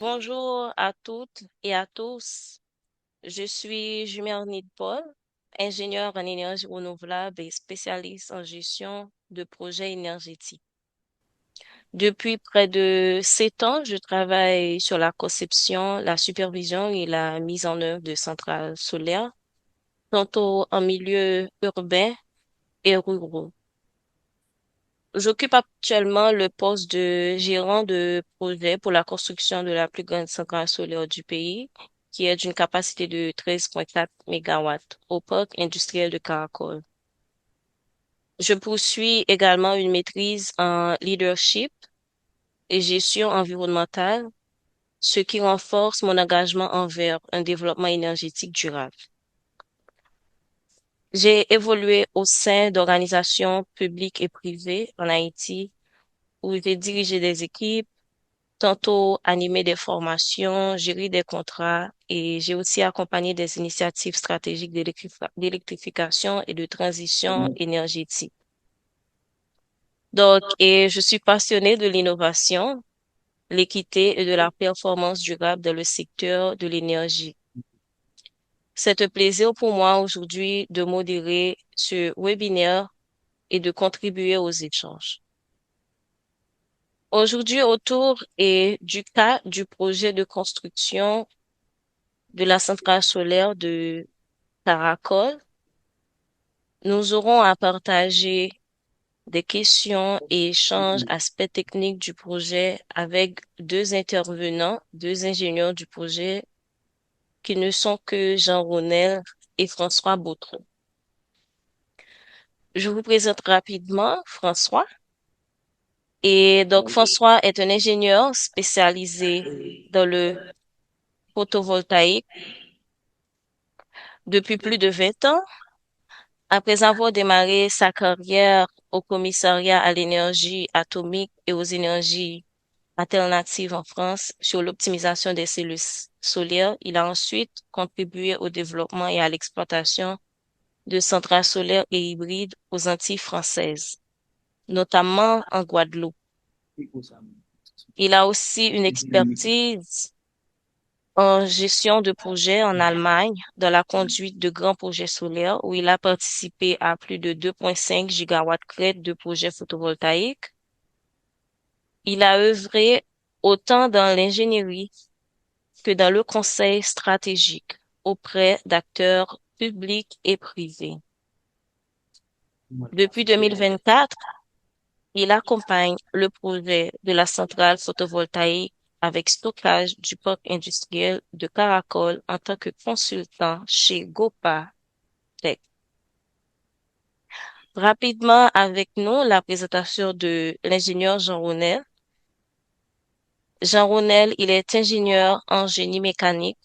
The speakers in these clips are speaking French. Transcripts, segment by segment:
Bonjour à toutes et à tous. Je suis Jumerny Paul, ingénieure en énergie renouvelable et spécialiste en gestion de projets énergétiques. Depuis près de 7 ans, je travaille sur la conception, la supervision et la mise en œuvre de centrales solaires, tantôt en milieu urbain et rural. J'occupe actuellement le poste de gérant de projet pour la construction de la plus grande centrale solaire du pays, qui est d'une capacité de 13,4 mégawatts au parc industriel de Caracol. Je poursuis également une maîtrise en leadership et gestion environnementale, ce qui renforce mon engagement envers un développement énergétique durable. J'ai évolué au sein d'organisations publiques et privées en Haïti, où j'ai dirigé des équipes, tantôt animer des formations, gérer des contrats et j'ai aussi accompagné des initiatives stratégiques d'électrification et de transition énergétique. Donc, et je suis passionnée de l'innovation, l'équité et de la performance durable dans le secteur de l'énergie. C'est un plaisir pour moi aujourd'hui de modérer ce webinaire et de contribuer aux échanges. Aujourd'hui, autour du cas du projet de construction de la centrale solaire de Caracol, nous aurons à partager des questions et échanges aspects techniques du projet avec deux intervenants, deux ingénieurs du projet qui ne sont que Jean Ronel et François Bautron. Je vous présente rapidement François. Et donc, François est un ingénieur spécialisé dans le photovoltaïque depuis plus de 20 ans. Après avoir démarré sa carrière au commissariat à l'énergie atomique et aux énergies alternatives en France sur l'optimisation des cellules solaires, il a ensuite contribué au développement et à l'exploitation de centrales solaires et hybrides aux Antilles françaises, notamment en Guadeloupe. Il a aussi une expertise en gestion de projets en Allemagne dans la conduite de grands projets solaires où il a participé à plus de 2,5 gigawatts crête de projets photovoltaïques. Il a œuvré autant dans l'ingénierie que dans le conseil stratégique auprès d'acteurs publics et privés. Depuis 2024, il accompagne le projet de la centrale photovoltaïque avec stockage du parc industriel de Caracol en tant que consultant chez Gopa Tech. Rapidement avec nous, la présentation de l'ingénieur Jean Ronel. Jean Ronel, il est ingénieur en génie mécanique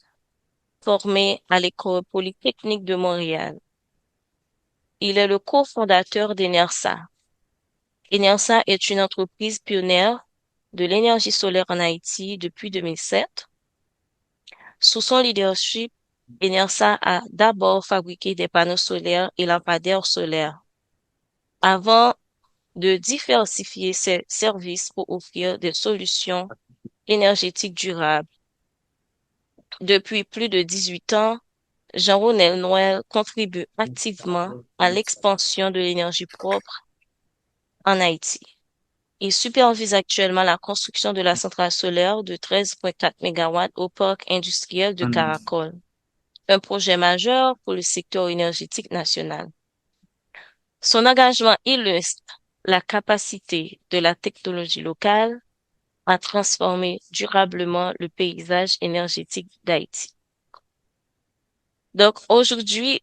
formé à l'École polytechnique de Montréal. Il est le cofondateur d'Enersa. Enersa est une entreprise pionnière de l'énergie solaire en Haïti depuis 2007. Sous son leadership, Enersa a d'abord fabriqué des panneaux solaires et lampadaires solaires avant de diversifier ses services pour offrir des solutions énergétiques durables. Depuis plus de 18 ans, Jean-Ronel Noël contribue activement à l'expansion de l'énergie propre en Haïti. Il supervise actuellement la construction de la centrale solaire de 13,4 mégawatts au parc industriel de Caracol, un projet majeur pour le secteur énergétique national. Son engagement illustre la capacité de la technologie locale à transformer durablement le paysage énergétique d'Haïti. Donc aujourd'hui,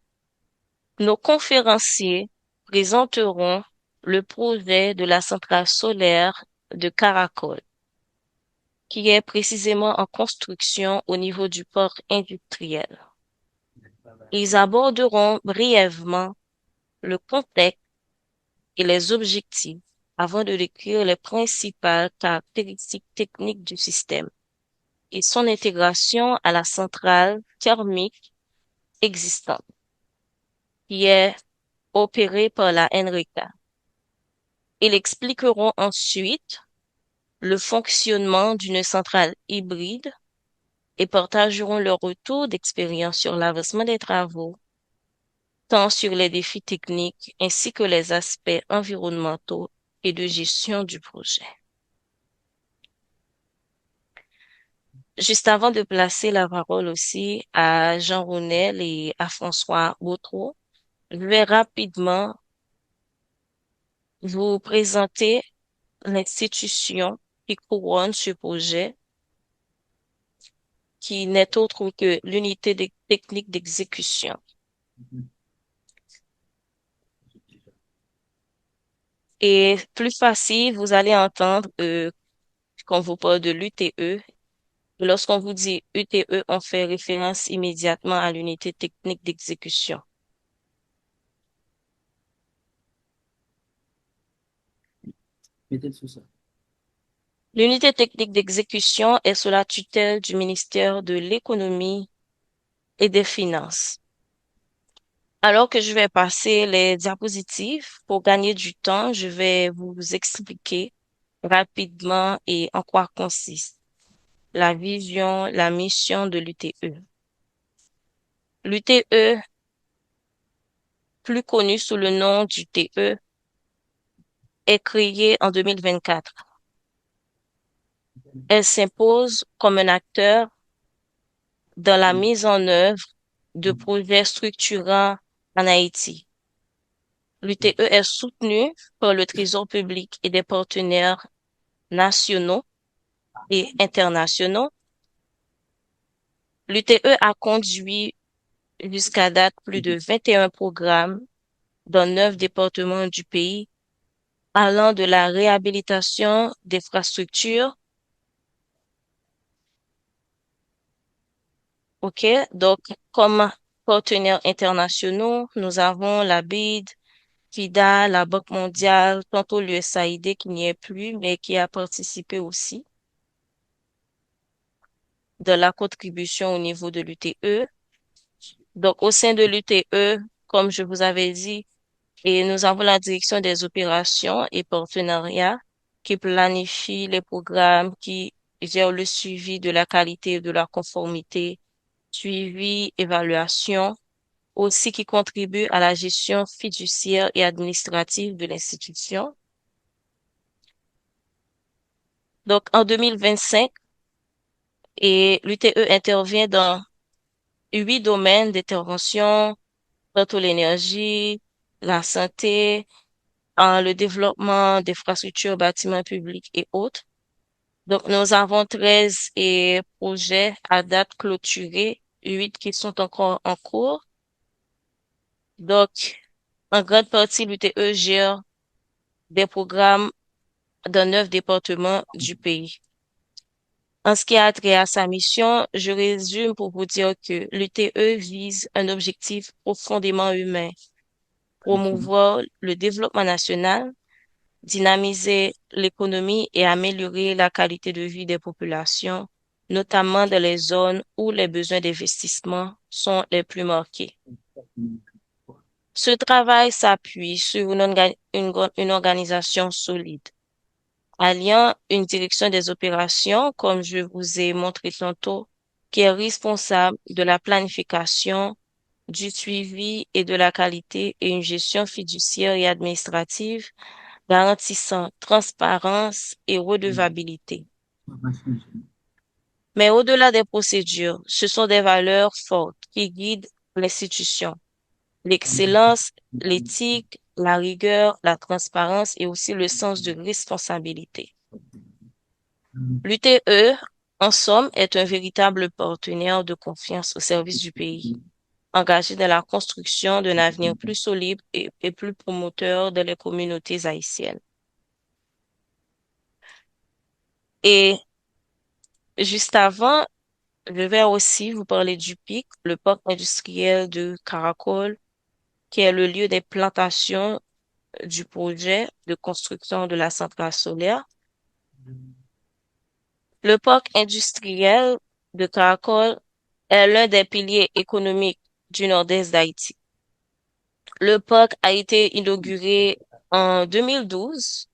nos conférenciers présenteront le projet de la centrale solaire de Caracol, qui est précisément en construction au niveau du port industriel. Ils aborderont brièvement le contexte et les objectifs avant de décrire les principales caractéristiques techniques du système et son intégration à la centrale thermique existante, qui est opérée par la NRECA. Ils expliqueront ensuite le fonctionnement d'une centrale hybride et partageront leur retour d'expérience sur l'avancement des travaux, tant sur les défis techniques ainsi que les aspects environnementaux et de gestion du projet. Juste avant de placer la parole aussi à Jean Rounel et à François Boutreau, je vais rapidement vous présenter l'institution qui couronne ce projet, qui n'est autre que l'unité technique d'exécution. Et plus facile, vous allez entendre quand vous parle de l'UTE. Lorsqu'on vous dit UTE, on fait référence immédiatement à l'unité technique d'exécution. Mettez le sous ça. L'unité technique d'exécution est sous la tutelle du ministère de l'Économie et des Finances. Alors que je vais passer les diapositives, pour gagner du temps, je vais vous expliquer rapidement et en quoi consiste la vision, la mission de l'UTE. L'UTE, plus connu sous le nom d'UTE, est créée en 2024. Elle s'impose comme un acteur dans la mise en œuvre de projets structurants en Haïti. L'UTE est soutenue par le Trésor public et des partenaires nationaux et internationaux. L'UTE a conduit jusqu'à date plus de 21 programmes dans 9 départements du pays, allant de la réhabilitation d'infrastructures. OK? Donc, comme partenaires internationaux, nous avons la BID, FIDA, la Banque mondiale, tantôt l'USAID qui n'y est plus, mais qui a participé aussi de la contribution au niveau de l'UTE. Donc, au sein de l'UTE, comme je vous avais dit, et nous avons la direction des opérations et partenariats qui planifie les programmes, qui gère le suivi de la qualité et de la conformité, suivi, évaluation, aussi qui contribue à la gestion fiduciaire et administrative de l'institution. Donc, en 2025, et l'UTE intervient dans 8 domaines d'intervention, tantôt l'énergie, la santé, le développement d'infrastructures, bâtiments publics et autres. Donc, nous avons 13 projets à date clôturée, 8 qui sont encore en cours. Donc, en grande partie, l'UTE gère des programmes dans 9 départements du pays. En ce qui a trait à sa mission, je résume pour vous dire que l'UTE vise un objectif profondément humain, promouvoir le développement national, dynamiser l'économie et améliorer la qualité de vie des populations, notamment dans les zones où les besoins d'investissement sont les plus marqués. Ce travail s'appuie sur une organisation solide, alliant une direction des opérations, comme je vous ai montré tantôt, qui est responsable de la planification, du suivi et de la qualité et une gestion fiduciaire et administrative garantissant transparence et redevabilité. Mais au-delà des procédures, ce sont des valeurs fortes qui guident l'institution. L'excellence, l'éthique, la rigueur, la transparence et aussi le sens de responsabilité. L'UTE, en somme, est un véritable partenaire de confiance au service du pays, engagé dans la construction d'un avenir plus solide et plus promoteur dans les communautés haïtiennes. Et juste avant, je vais aussi vous parler du PIC, le parc industriel de Caracol, qui est le lieu des plantations du projet de construction de la centrale solaire. Le parc industriel de Caracol est l'un des piliers économiques du nord-est d'Haïti. Le parc a été inauguré en 2012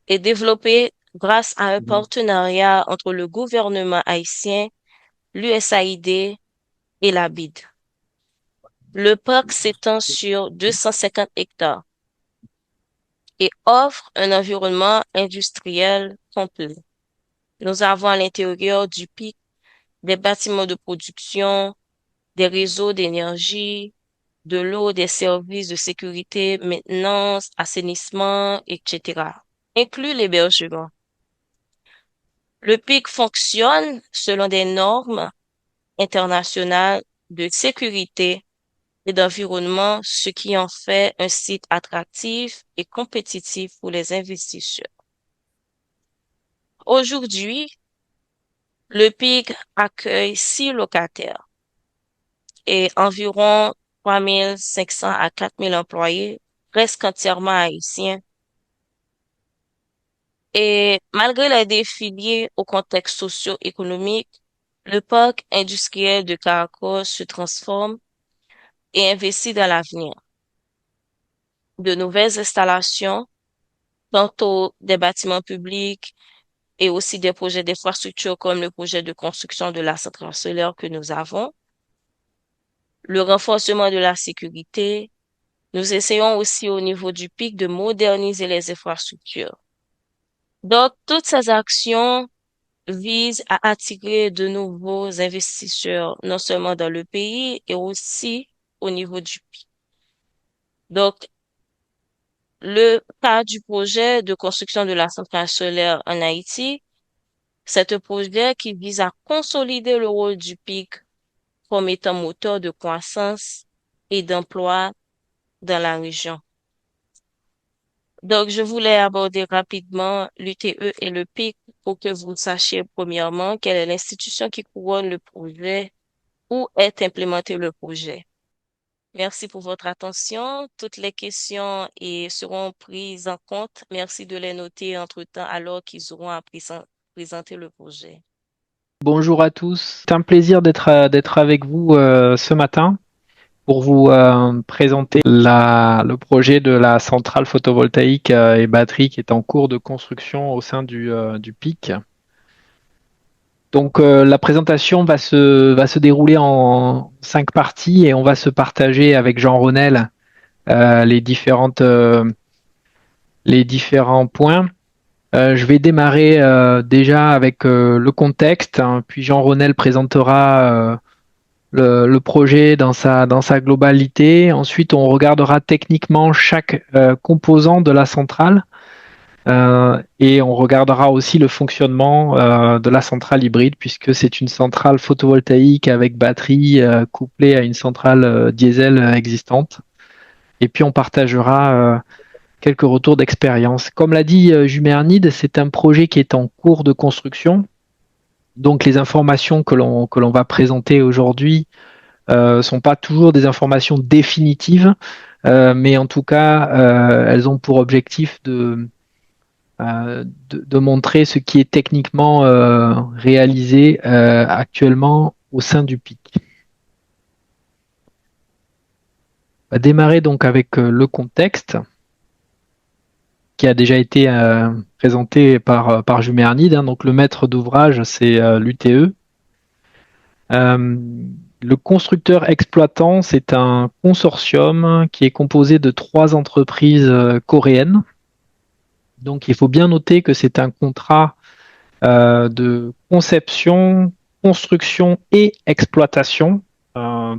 et développé grâce à un partenariat entre le gouvernement haïtien, l'USAID et la BID. Le parc s'étend sur 250 hectares et offre un environnement industriel complet. Nous avons à l'intérieur du pic des bâtiments de production, des réseaux d'énergie, de l'eau, des services de sécurité, maintenance, assainissement, etc., inclus l'hébergement. Le pic fonctionne selon des normes internationales de sécurité et d'environnement, ce qui en fait un site attractif et compétitif pour les investisseurs. Aujourd'hui, le pic accueille 6 locataires et environ 3 500 à 4 000 employés, presque entièrement haïtiens. Et malgré les défis liés au contexte socio-économique, le parc industriel de Caracas se transforme et investit dans l'avenir. De nouvelles installations, tantôt des bâtiments publics et aussi des projets d'infrastructure comme le projet de construction de la centrale solaire que nous avons, le renforcement de la sécurité. Nous essayons aussi au niveau du pic de moderniser les infrastructures. Donc, toutes ces actions visent à attirer de nouveaux investisseurs, non seulement dans le pays et aussi au niveau du pic. Donc, le cas du projet de construction de la centrale solaire en Haïti, c'est un projet qui vise à consolider le rôle du pic comme étant moteur de croissance et d'emploi dans la région. Donc, je voulais aborder rapidement l'UTE et le PIC pour que vous sachiez premièrement quelle est l'institution qui couronne le projet, où est implémenté le projet. Merci pour votre attention. Toutes les questions seront prises en compte. Merci de les noter entre-temps alors qu'ils auront à présenter le projet. Bonjour à tous, c'est un plaisir d'être avec vous ce matin pour vous présenter le projet de la centrale photovoltaïque et batterie qui est en cours de construction au sein du PIC. Donc la présentation va se dérouler en 5 parties et on va se partager avec Jean Ronel les différents points. Je vais démarrer déjà avec le contexte, hein, puis Jean Ronel présentera le projet dans sa globalité. Ensuite, on regardera techniquement chaque composant de la centrale et on regardera aussi le fonctionnement de la centrale hybride puisque c'est une centrale photovoltaïque avec batterie couplée à une centrale diesel existante. Et puis, on partagera quelques retours d'expérience. Comme l'a dit Jumernide, c'est un projet qui est en cours de construction. Donc les informations que l'on va présenter aujourd'hui sont pas toujours des informations définitives, mais en tout cas, elles ont pour objectif de montrer ce qui est techniquement réalisé actuellement au sein du PIC. On va démarrer donc avec le contexte qui a déjà été présenté par Jumernide. Hein. Donc le maître d'ouvrage, c'est l'UTE. Le constructeur exploitant, c'est un consortium qui est composé de 3 entreprises coréennes. Donc il faut bien noter que c'est un contrat de conception, construction et exploitation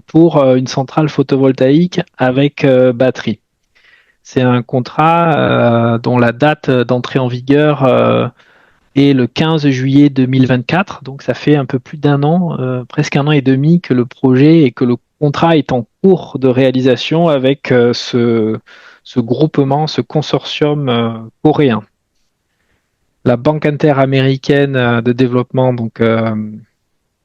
pour une centrale photovoltaïque avec batterie. C'est un contrat dont la date d'entrée en vigueur est le 15 juillet 2024. Donc ça fait un peu plus d'un an, presque un an et demi que le projet et que le contrat est en cours de réalisation avec ce groupement, ce consortium coréen. La Banque interaméricaine de développement, donc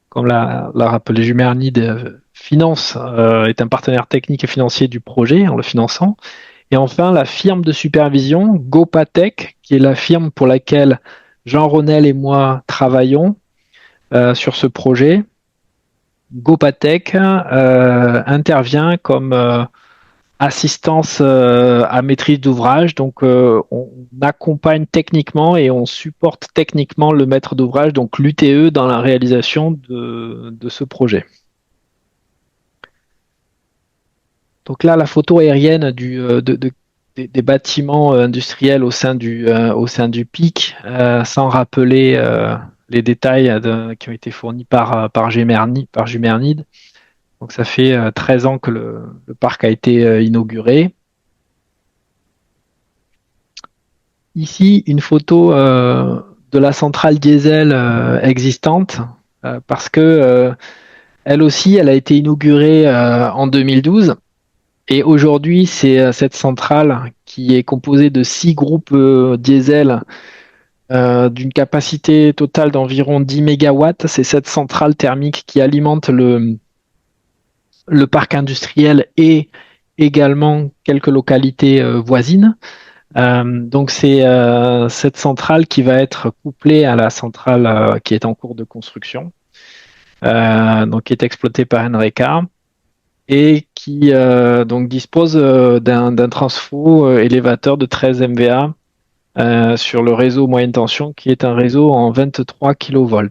comme l'a rappelé Jumernide, finance, est un partenaire technique et financier du projet en le finançant. Et enfin, la firme de supervision, Gopatech, qui est la firme pour laquelle Jean Ronel et moi travaillons sur ce projet. Gopatech intervient comme assistance à maîtrise d'ouvrage. Donc, on accompagne techniquement et on supporte techniquement le maître d'ouvrage, donc l'UTE, dans la réalisation de ce projet. Donc là, la photo aérienne des bâtiments industriels au sein du PIC, sans rappeler les détails qui ont été fournis par Jumernid. Donc ça fait 13 ans que le parc a été inauguré. Ici, une photo de la centrale diesel existante, parce que elle aussi, elle a été inaugurée en 2012. Et aujourd'hui, c'est cette centrale qui est composée de 6 groupes diesel d'une capacité totale d'environ 10 mégawatts. C'est cette centrale thermique qui alimente le parc industriel et également quelques localités voisines. Donc c'est cette centrale qui va être couplée à la centrale qui est en cours de construction, donc qui est exploitée par Enreca et qui donc dispose d'un transfo élévateur de 13 MVA sur le réseau moyenne tension qui est un réseau en 23 kV.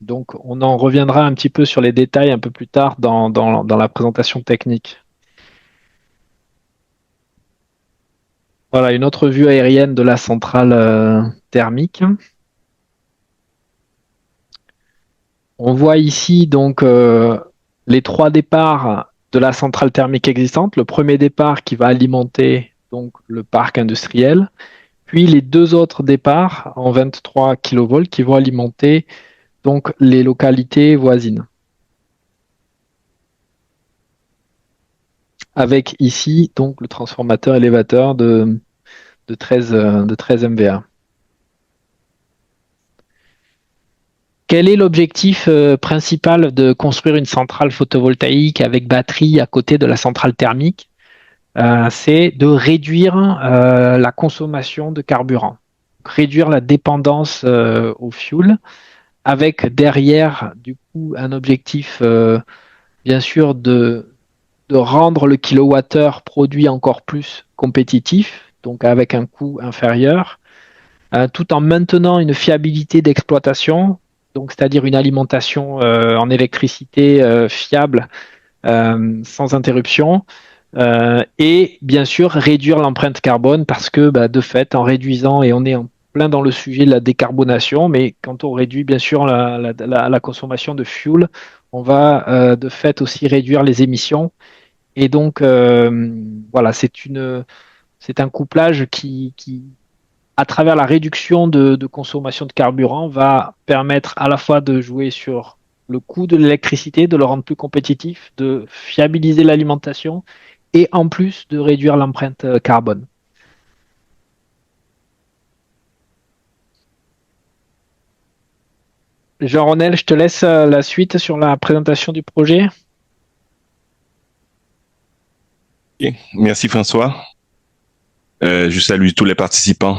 Donc on en reviendra un petit peu sur les détails un peu plus tard dans la présentation technique. Voilà une autre vue aérienne de la centrale thermique. On voit ici donc les 3 départs de la centrale thermique existante. Le premier départ qui va alimenter donc le parc industriel, puis les 2 autres départs en 23 kV qui vont alimenter donc les localités voisines. Avec ici donc le transformateur élévateur de 13 MVA. Quel est l'objectif principal de construire une centrale photovoltaïque avec batterie à côté de la centrale thermique? C'est de réduire la consommation de carburant, réduire la dépendance au fuel, avec derrière du coup un objectif bien sûr de rendre le kilowattheure produit encore plus compétitif, donc avec un coût inférieur, tout en maintenant une fiabilité d'exploitation, donc c'est-à-dire une alimentation en électricité fiable sans interruption, et bien sûr réduire l'empreinte carbone parce que de fait en réduisant, et on est en plein dans le sujet de la décarbonation, mais quand on réduit bien sûr la consommation de fuel, on va de fait aussi réduire les émissions. Et donc voilà, c'est un couplage qui à travers la réduction de consommation de carburant, va permettre à la fois de jouer sur le coût de l'électricité, de le rendre plus compétitif, de fiabiliser l'alimentation et en plus de réduire l'empreinte carbone. Jean-Ronel, je te laisse la suite sur la présentation du projet. Okay. Merci François. Je salue tous les participants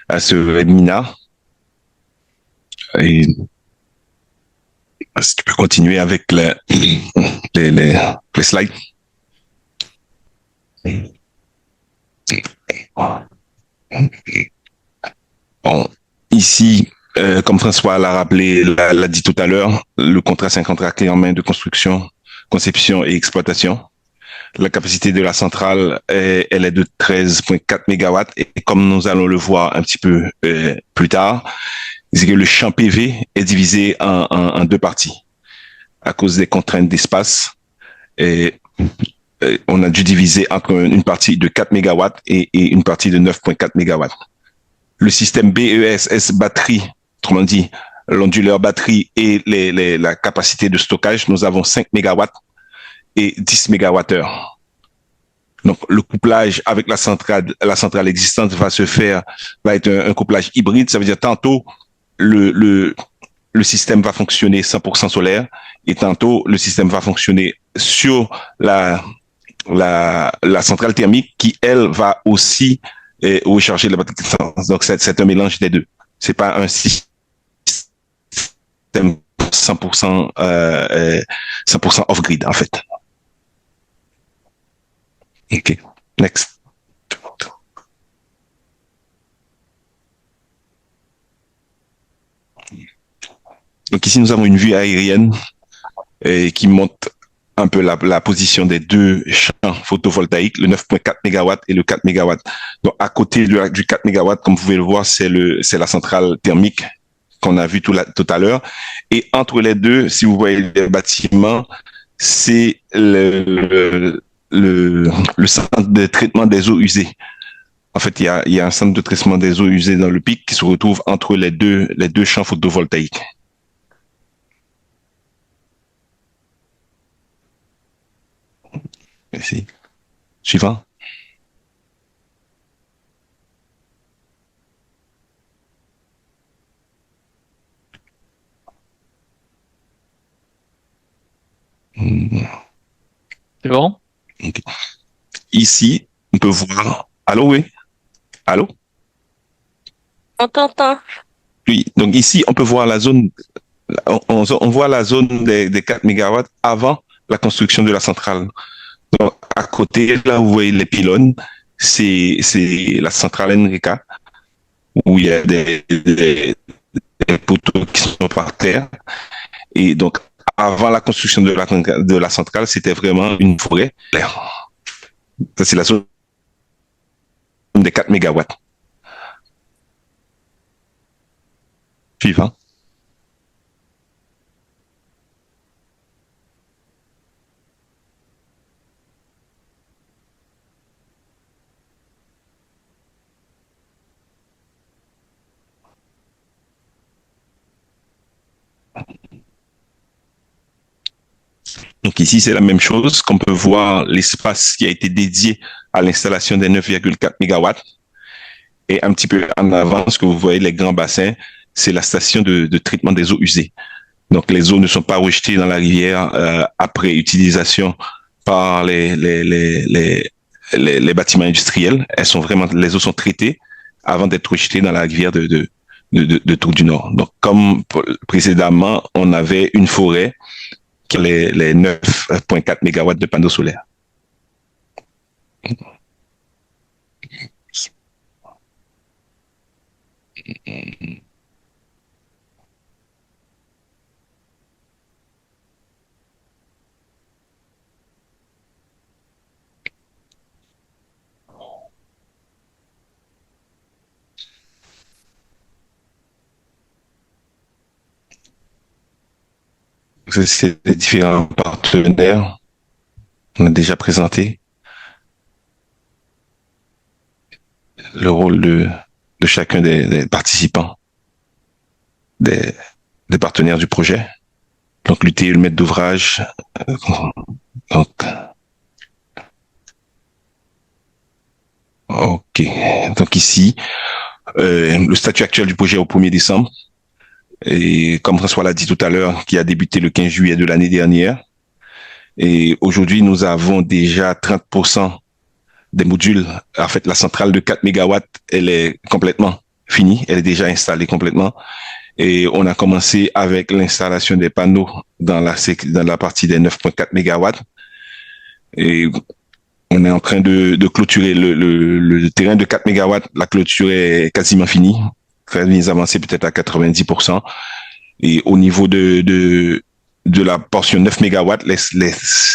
à ce webinaire. Et si tu peux continuer avec les slides. Bon, ici, comme François l'a rappelé, l'a dit tout à l'heure, le contrat, c'est un contrat clé en main de construction, conception et exploitation. La capacité de la centrale, elle est de 13,4 mégawatts et comme nous allons le voir un petit peu plus tard, c'est que le champ PV est divisé en 2 parties à cause des contraintes d'espace. Et on a dû diviser entre une partie de 4 mégawatts et une partie de 9,4 mégawatts. Le système BESS batterie, autrement dit, l'onduleur batterie et la capacité de stockage, nous avons 5 mégawatts et 10 mégawattheures. Donc, le couplage avec la centrale existante va être un couplage hybride. Ça veut dire tantôt, le système va fonctionner 100% solaire et tantôt, le système va fonctionner sur la centrale thermique qui, elle, va aussi recharger la batterie. Donc, c'est un mélange des deux. C'est pas un système 100% off-grid, en fait. OK. Next. Donc ici, nous avons une vue aérienne qui montre un peu la position des deux champs photovoltaïques, le 9,4 MW et le 4 MW. Donc à côté du 4 MW, comme vous pouvez le voir, c'est la centrale thermique qu'on a vu tout à l'heure. Et entre les deux, si vous voyez les bâtiments, c'est le centre de traitement des eaux usées. En fait, il y a un centre de traitement des eaux usées dans le pic qui se retrouve entre les deux champs photovoltaïques. Merci. Suivant. C'est bon? Okay. Ici, on peut voir. Allô, oui? Allô? On t'entend. Oui, donc ici, on peut voir la zone, on voit la zone des 4 MW avant la construction de la centrale. Donc, à côté, là, vous voyez les pylônes, c'est la centrale Enrica, où il y a des poteaux qui sont par terre. Et donc, avant la construction de la centrale, c'était vraiment une forêt. Ça, c'est la zone des 4 MW. Suivant. Donc ici, c'est la même chose qu'on peut voir l'espace qui a été dédié à l'installation des 9,4 MW. Et un petit peu en avant, ce que vous voyez, les grands bassins, c'est la station de traitement des eaux usées. Donc les eaux ne sont pas rejetées dans la rivière après utilisation par les bâtiments industriels. Les eaux sont traitées avant d'être rejetées dans la rivière de Tour du Nord. Donc comme précédemment, on avait une forêt qui a les 9,4 MW de panneaux solaires. C'est les différents partenaires qu'on a déjà présenté, le rôle de chacun des participants, des partenaires du projet. Donc, l'UT est le maître d'ouvrage. Donc, OK. Donc, ici, le statut actuel du projet au 1er décembre. Et comme François l'a dit tout à l'heure, qui a débuté le 15 juillet de l'année dernière. Et aujourd'hui, nous avons déjà 30% des modules. En fait, la centrale de 4 MW, elle est complètement finie. Elle est déjà installée complètement. Et on a commencé avec l'installation des panneaux dans la partie des 9,4 MW. Et on est en train de clôturer le terrain de 4 MW. La clôture est quasiment finie. Très avancée, peut-être à 90%. Et au niveau de la portion 9 MW,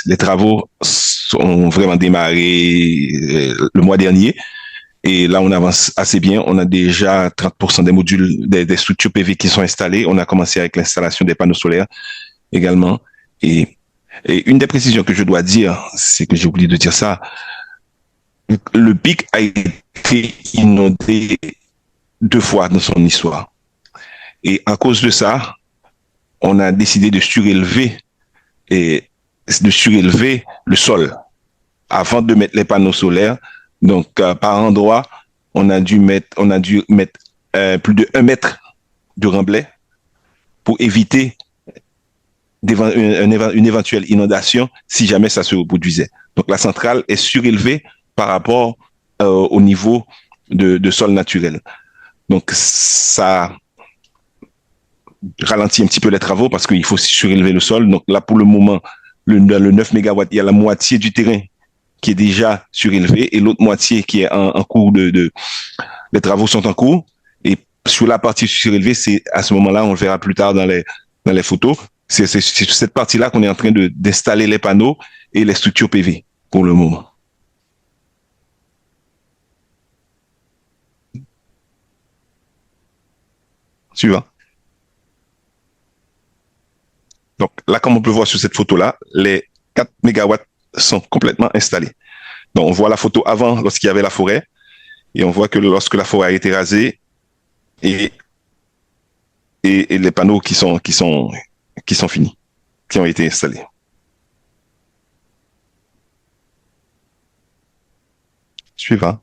les travaux sont vraiment démarrés le mois dernier. Et là, on avance assez bien. On a déjà 30% des modules, des structures PV qui sont installées. On a commencé avec l'installation des panneaux solaires également. Et une des précisions que je dois dire, c'est que j'ai oublié de dire ça. Le pic a été inondé 2 fois dans son histoire. Et à cause de ça, on a décidé de surélever le sol avant de mettre les panneaux solaires. Donc, par endroit, on a dû mettre plus de 1 mètre de remblai pour éviter une éventuelle inondation si jamais ça se reproduisait. Donc, la centrale est surélevée par rapport au niveau de sol naturel. Donc, ça ralentit un petit peu les travaux parce qu'il faut surélever le sol. Donc, là, pour le moment, dans le 9 MW, il y a la moitié du terrain qui est déjà surélevé et l'autre moitié qui est en cours les travaux sont en cours. Et sur la partie surélevée, c'est à ce moment-là, on le verra plus tard dans les photos. C'est sur cette partie-là qu'on est en train d'installer les panneaux et les structures PV pour le moment. Suivant. Donc là, comme on peut voir sur cette photo-là, les 4 mégawatts sont complètement installés. Donc on voit la photo avant lorsqu'il y avait la forêt et on voit que lorsque la forêt a été rasée et les panneaux qui sont finis, qui ont été installés. Suivant.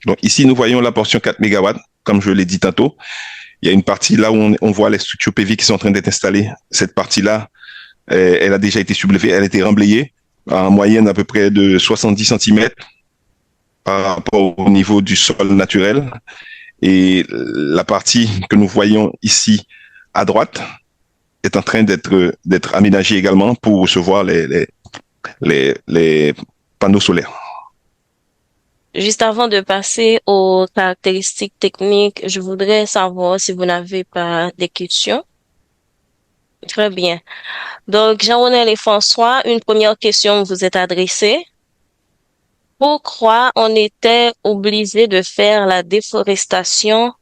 Donc ici, nous voyons la portion 4 mégawatts, comme je l'ai dit tantôt. Il y a une partie là où on voit les structures PV qui sont en train d'être installées. Cette partie-là, elle a déjà été sublevée, elle a été remblayée en moyenne à peu près de 70 cm par rapport au niveau du sol naturel. Et la partie que nous voyons ici à droite est en train d'être aménagée également pour recevoir les panneaux solaires. Juste avant de passer aux caractéristiques techniques, je voudrais savoir si vous n'avez pas des questions. Très bien. Donc, Jean-Ronel et François, une première question vous est adressée. Pourquoi on était obligé de faire la déforestation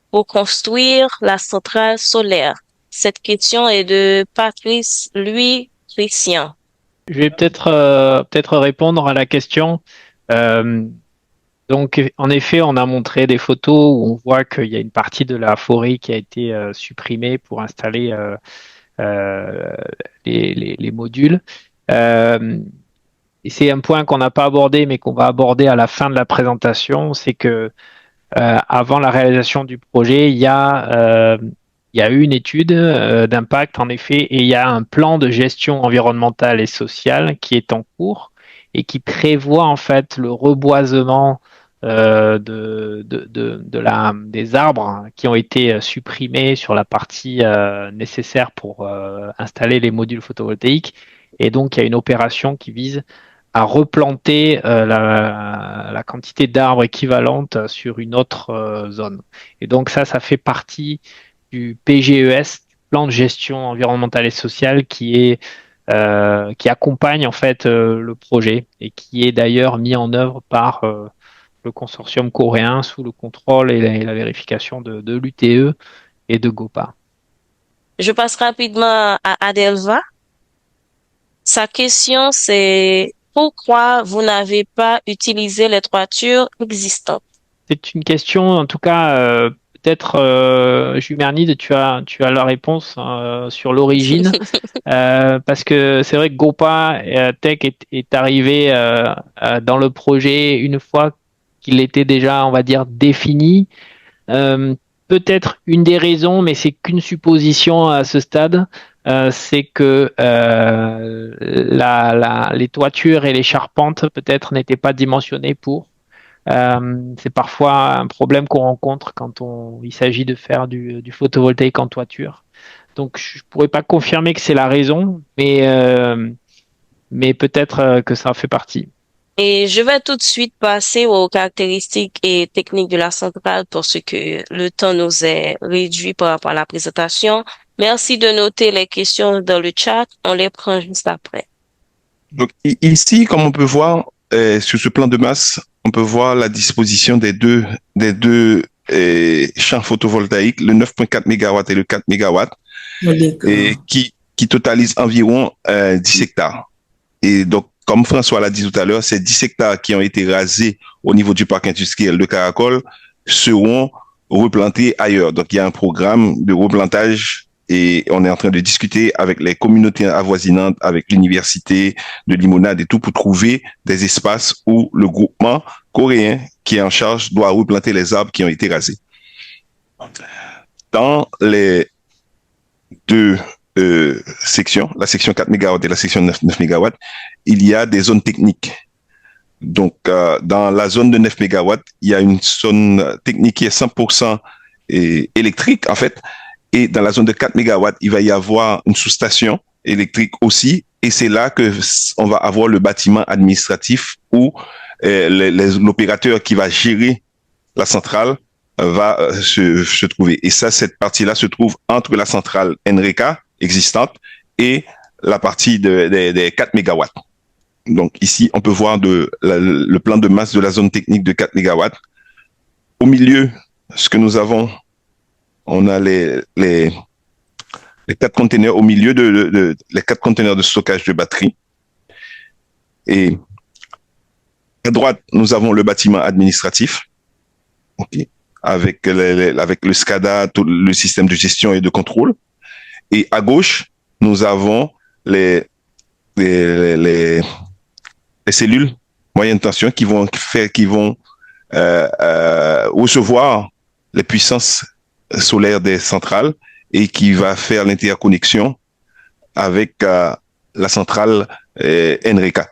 pour construire la centrale solaire? Cette question est de Patrice Louis Christian. Je vais peut-être répondre à la question. Donc, en effet, on a montré des photos où on voit qu'il y a une partie de la forêt qui a été supprimée pour installer les modules. Et c'est un point qu'on n'a pas abordé, mais qu'on va aborder à la fin de la présentation, c'est que avant la réalisation du projet, il y a eu une étude d'impact, en effet, et il y a un plan de gestion environnementale et sociale qui est en cours et qui prévoit en fait le reboisement des arbres qui ont été supprimés sur la partie nécessaire pour installer les modules photovoltaïques. Et donc, il y a une opération qui vise à replanter la quantité d'arbres équivalente sur une autre zone. Et donc ça fait partie du PGES, plan de gestion environnementale et sociale, qui accompagne en fait le projet et qui est d'ailleurs mis en œuvre par le consortium coréen sous le contrôle et la vérification de l'UTE et de GOPA. Je passe rapidement à Adelva. Sa question, c'est pourquoi vous n'avez pas utilisé les toitures existantes? C'est une question, en tout cas, peut-être, Jumernide, tu as la réponse sur l'origine, parce que c'est vrai que GOPA Tech est arrivé dans le projet une fois qu'il était déjà, on va dire, défini. Peut-être une des raisons, mais c'est qu'une supposition à ce stade, c'est que les toitures et les charpentes peut-être n'étaient pas dimensionnées pour. C'est parfois un problème qu'on rencontre quand il s'agit de faire du photovoltaïque en toiture. Donc je pourrais pas confirmer que c'est la raison, mais peut-être que ça en fait partie. Et je vais tout de suite passer aux caractéristiques et techniques de la centrale parce que le temps nous est réduit par rapport à la présentation. Merci de noter les questions dans le chat. On les prend juste après. Donc ici, comme on peut voir sur ce plan de masse, on peut voir la disposition des deux champs photovoltaïques, le 9.4 MW et le 4 MW, et qui totalisent environ 10 hectares. Et donc, comme François l'a dit tout à l'heure, ces 10 hectares qui ont été rasés au niveau du parc industriel de Caracol seront replantés ailleurs. Donc, il y a un programme de replantage et on est en train de discuter avec les communautés avoisinantes, avec l'université de Limonade et tout pour trouver des espaces où le groupement coréen qui est en charge doit replanter les arbres qui ont été rasés. Dans les deux sections, la section 4 MW et la section 9 MW, il y a des zones techniques. Donc, dans la zone de 9 MW, il y a une zone technique qui est 100% électrique, en fait, Et dans la zone de 4 mégawatts, il va y avoir une sous-station électrique aussi. Et c'est là que on va avoir le bâtiment administratif où l'opérateur qui va gérer la centrale va se trouver. Et ça, cette partie-là se trouve entre la centrale NRECA existante et la partie des 4 mégawatts. Donc ici, on peut voir le plan de masse de la zone technique de 4 mégawatts. Au milieu, ce que nous avons, on a les 4 conteneurs au milieu les 4 conteneurs de stockage de batterie. Et à droite, nous avons le bâtiment administratif, okay, avec le SCADA, tout le système de gestion et de contrôle. Et à gauche, nous avons les cellules moyenne tension qui vont recevoir les puissances solaires des centrales et qui va faire l'interconnexion avec la centrale NRECA.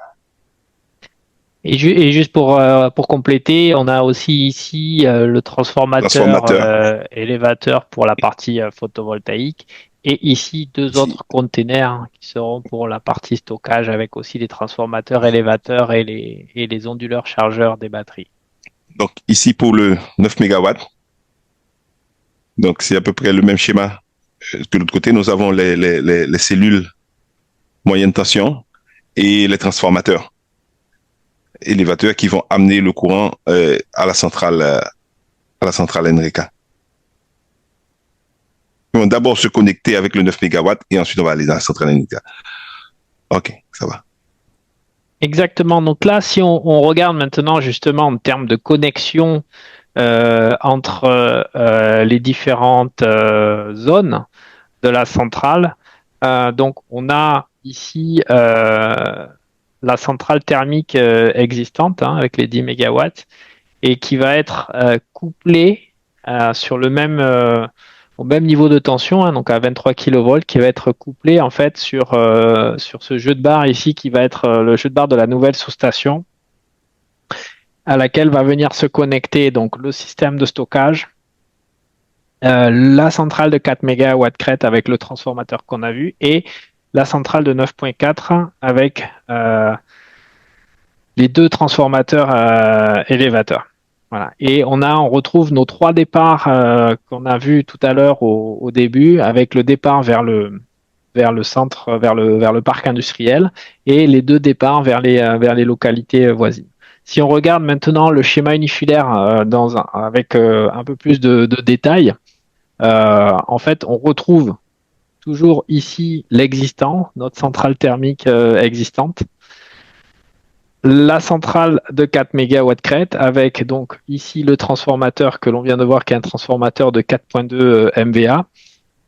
Et juste pour compléter, on a aussi ici le transformateur élévateur pour la partie photovoltaïque, et ici deux autres containers qui seront pour la partie stockage, avec aussi les transformateurs élévateurs et les onduleurs chargeurs des batteries. Donc ici pour le 9 MW, donc c'est à peu près le même schéma. De l'autre côté, nous avons les cellules moyenne tension et les transformateurs élévateurs qui vont amener le courant à la centrale NRECA. Ils vont d'abord se connecter avec le 9 MW et ensuite on va aller dans la centrale NRECA. Ok, ça va. Exactement. Donc là, si on regarde maintenant justement en termes de connexion entre les différentes zones de la centrale, donc on a ici la centrale thermique existante avec les 10 MW et qui va être couplée sur au même niveau de tension, donc à 23 kV, qui va être couplée en fait sur ce jeu de barre ici qui va être le jeu de barre de la nouvelle sous-station à laquelle va venir se connecter donc le système de stockage, la centrale de 4 MW crête avec le transformateur qu'on a vu et la centrale de 9.4 avec les deux transformateurs élévateurs. Voilà. Et on retrouve nos 3 départs qu'on a vus tout à l'heure au début, avec le départ vers le centre, vers le parc industriel, et les 2 départs vers les localités voisines. Si on regarde maintenant le schéma unifilaire avec un peu plus de détails, en fait, on retrouve toujours ici l'existant, notre centrale thermique existante, la centrale de 4 MW crête avec donc ici le transformateur que l'on vient de voir qui est un transformateur de 4.2 MVA.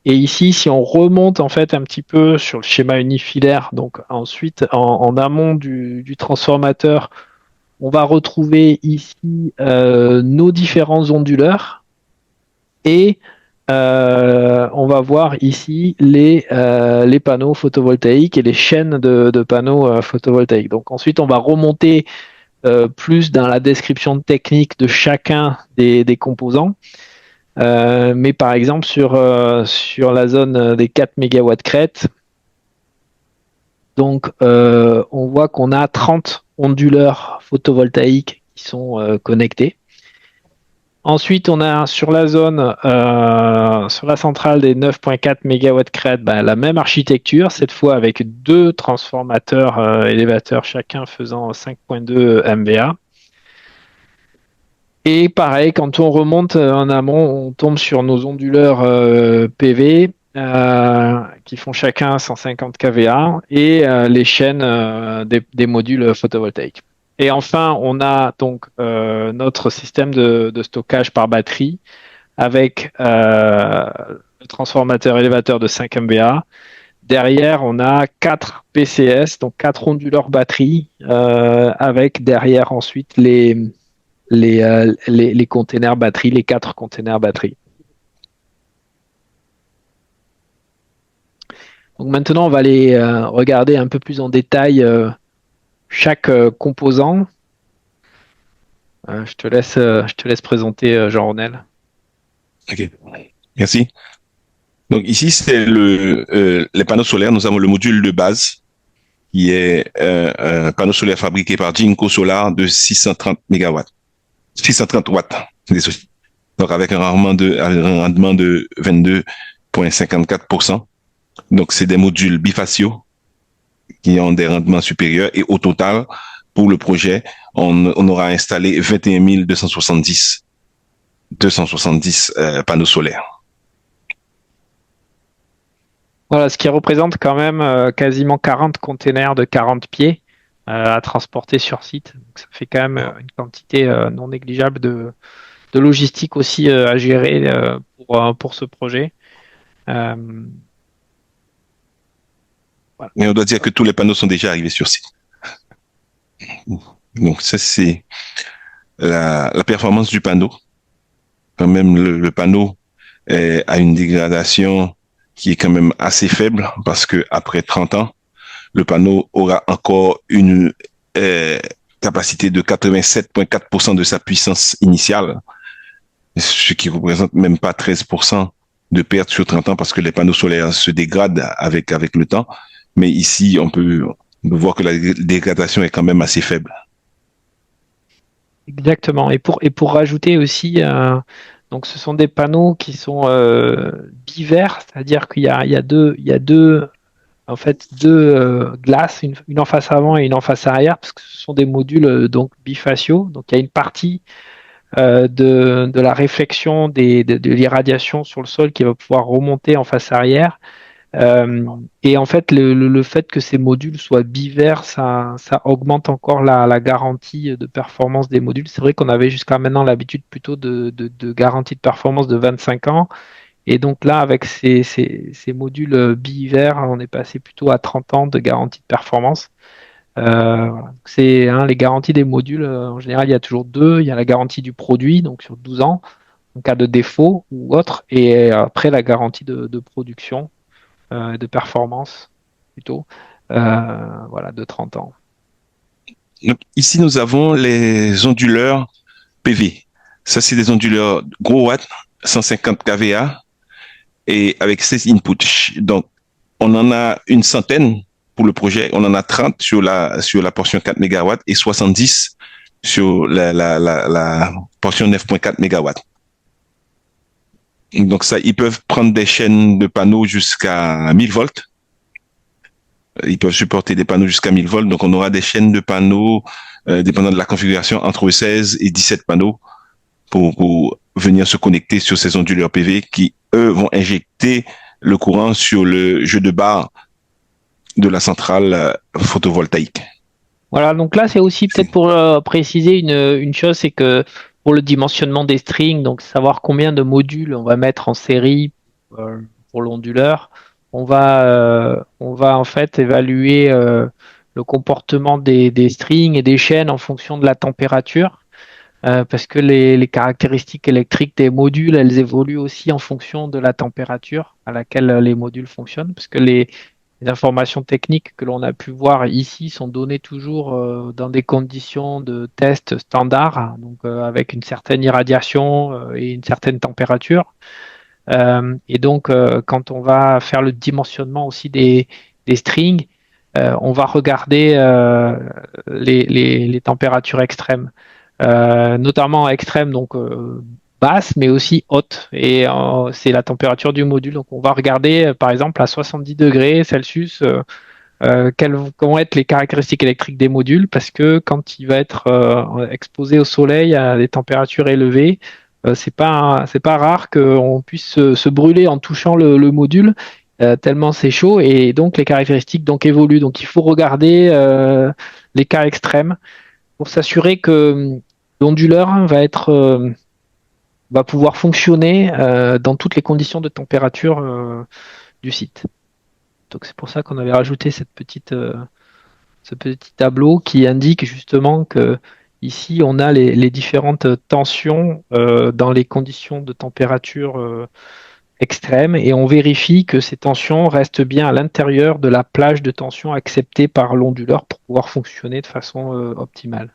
Et ici, si on remonte en fait un petit peu sur le schéma unifilaire, donc ensuite en amont du transformateur, on va retrouver ici nos différents onduleurs et on va voir ici les panneaux photovoltaïques et les chaînes de panneaux photovoltaïques. Donc ensuite, on va remonter plus dans la description technique de chacun des composants. Mais par exemple, sur la zone des 4 MW crête, donc on voit qu'on a 30 onduleurs photovoltaïques qui sont connectés. Ensuite, on a sur la zone, sur la centrale des 9.4 MW crête, la même architecture, cette fois avec 2 transformateurs élévateurs, chacun faisant 5.2 MVA. Et pareil, quand on remonte en amont, on tombe sur nos onduleurs PV qui font chacun 150 kVA et les chaînes des modules photovoltaïques. Et enfin, on a donc notre système de stockage par batterie avec le transformateur élévateur de 5 MVA. Derrière, on a 4 PCS, donc 4 onduleurs batterie, avec derrière ensuite les containers batterie, les 4 containers batterie. Donc maintenant, on va aller regarder un peu plus en détail chaque composant. Je te laisse présenter Jean-Ronel. Ok, merci. Donc ici, c'est les panneaux solaires. Nous avons le module de base qui est un panneau solaire fabriqué par Jinko Solar de 630 mégawatts, 630 watts. Désolé. Donc avec un rendement de 22,54%. Donc c'est des modules bifaciaux qui ont des rendements supérieurs et au total, pour le projet, on aura installé 21 270 panneaux solaires. Voilà, ce qui représente quand même quasiment 40 containers de 40 pieds à transporter sur site. Donc, ça fait quand même une quantité non négligeable de logistique aussi à gérer pour ce projet. Voilà. Mais on doit dire que tous les panneaux sont déjà arrivés sur site. Donc ça, c'est la performance du panneau. Quand même, le panneau a une dégradation qui est quand même assez faible parce que après 30 ans, le panneau aura encore une capacité de 87,4% de sa puissance initiale, ce qui représente même pas 13% de perte sur 30 ans parce que les panneaux solaires se dégradent avec le temps. Mais ici, on peut voir que la dégradation est quand même assez faible. Exactement. Et pour rajouter aussi, donc ce sont des panneaux qui sont bivers, c'est-à-dire qu'il y a deux en fait deux glaces, une en face avant et une en face arrière, parce que ce sont des modules donc bifaciaux. Donc il y a une partie de la réflexion de l'irradiation sur le sol qui va pouvoir remonter en face arrière. Et en fait, le fait que ces modules soient bivers, ça augmente encore la garantie de performance des modules. C'est vrai qu'on avait jusqu'à maintenant l'habitude plutôt de garantie de performance de 25 ans. Et donc là, avec ces modules bivers, on est passé plutôt à 30 ans de garantie de performance. Voilà. C'est les garanties des modules. En général, il y a toujours deux. Il y a la garantie du produit, donc sur 12 ans, en cas de défaut ou autre, et après la garantie de production, de performance plutôt, voilà, de 30 ans. Donc, ici, nous avons les onduleurs PV. Ça, c'est des onduleurs gros watts, 150 kVA, et avec 16 inputs. Donc, on en a une centaine pour le projet. On en a 30 sur la portion 4 MW et 70 sur la portion 9,4 MW. Donc ça, ils peuvent prendre des chaînes de panneaux jusqu'à 1000 volts. Ils peuvent supporter des panneaux jusqu'à 1000 volts. Donc on aura des chaînes de panneaux, dépendant de la configuration, entre 16 et 17 panneaux pour venir se connecter sur ces onduleurs PV qui, eux, vont injecter le courant sur le jeu de barre de la centrale photovoltaïque. Voilà, donc là, c'est aussi peut-être pour préciser une chose, c'est que pour le dimensionnement des strings, donc savoir combien de modules on va mettre en série pour l'onduleur, on va en fait évaluer le comportement des strings et des chaînes en fonction de la température, parce que les caractéristiques électriques des modules, elles évoluent aussi en fonction de la température à laquelle les modules fonctionnent, parce que les informations techniques que l'on a pu voir ici sont données toujours dans des conditions de test standard, donc avec une certaine irradiation et une certaine température. Et donc, quand on va faire le dimensionnement aussi des strings, on va regarder les températures extrêmes, notamment extrêmes, donc basse, mais aussi haute. Et c'est la température du module. Donc, on va regarder, par exemple, à 70 degrés Celsius, quelles vont être les caractéristiques électriques des modules, parce que quand il va être exposé au soleil à des températures élevées, c'est pas rare qu'on puisse se brûler en touchant le module, tellement c'est chaud, et donc les caractéristiques donc évoluent. Donc, il faut regarder les cas extrêmes pour s'assurer que l'onduleur va pouvoir fonctionner dans toutes les conditions de température du site. Donc c'est pour ça qu'on avait rajouté ce petit tableau qui indique justement que ici on a les différentes tensions dans les conditions de température extrêmes, et on vérifie que ces tensions restent bien à l'intérieur de la plage de tension acceptée par l'onduleur pour pouvoir fonctionner de façon optimale.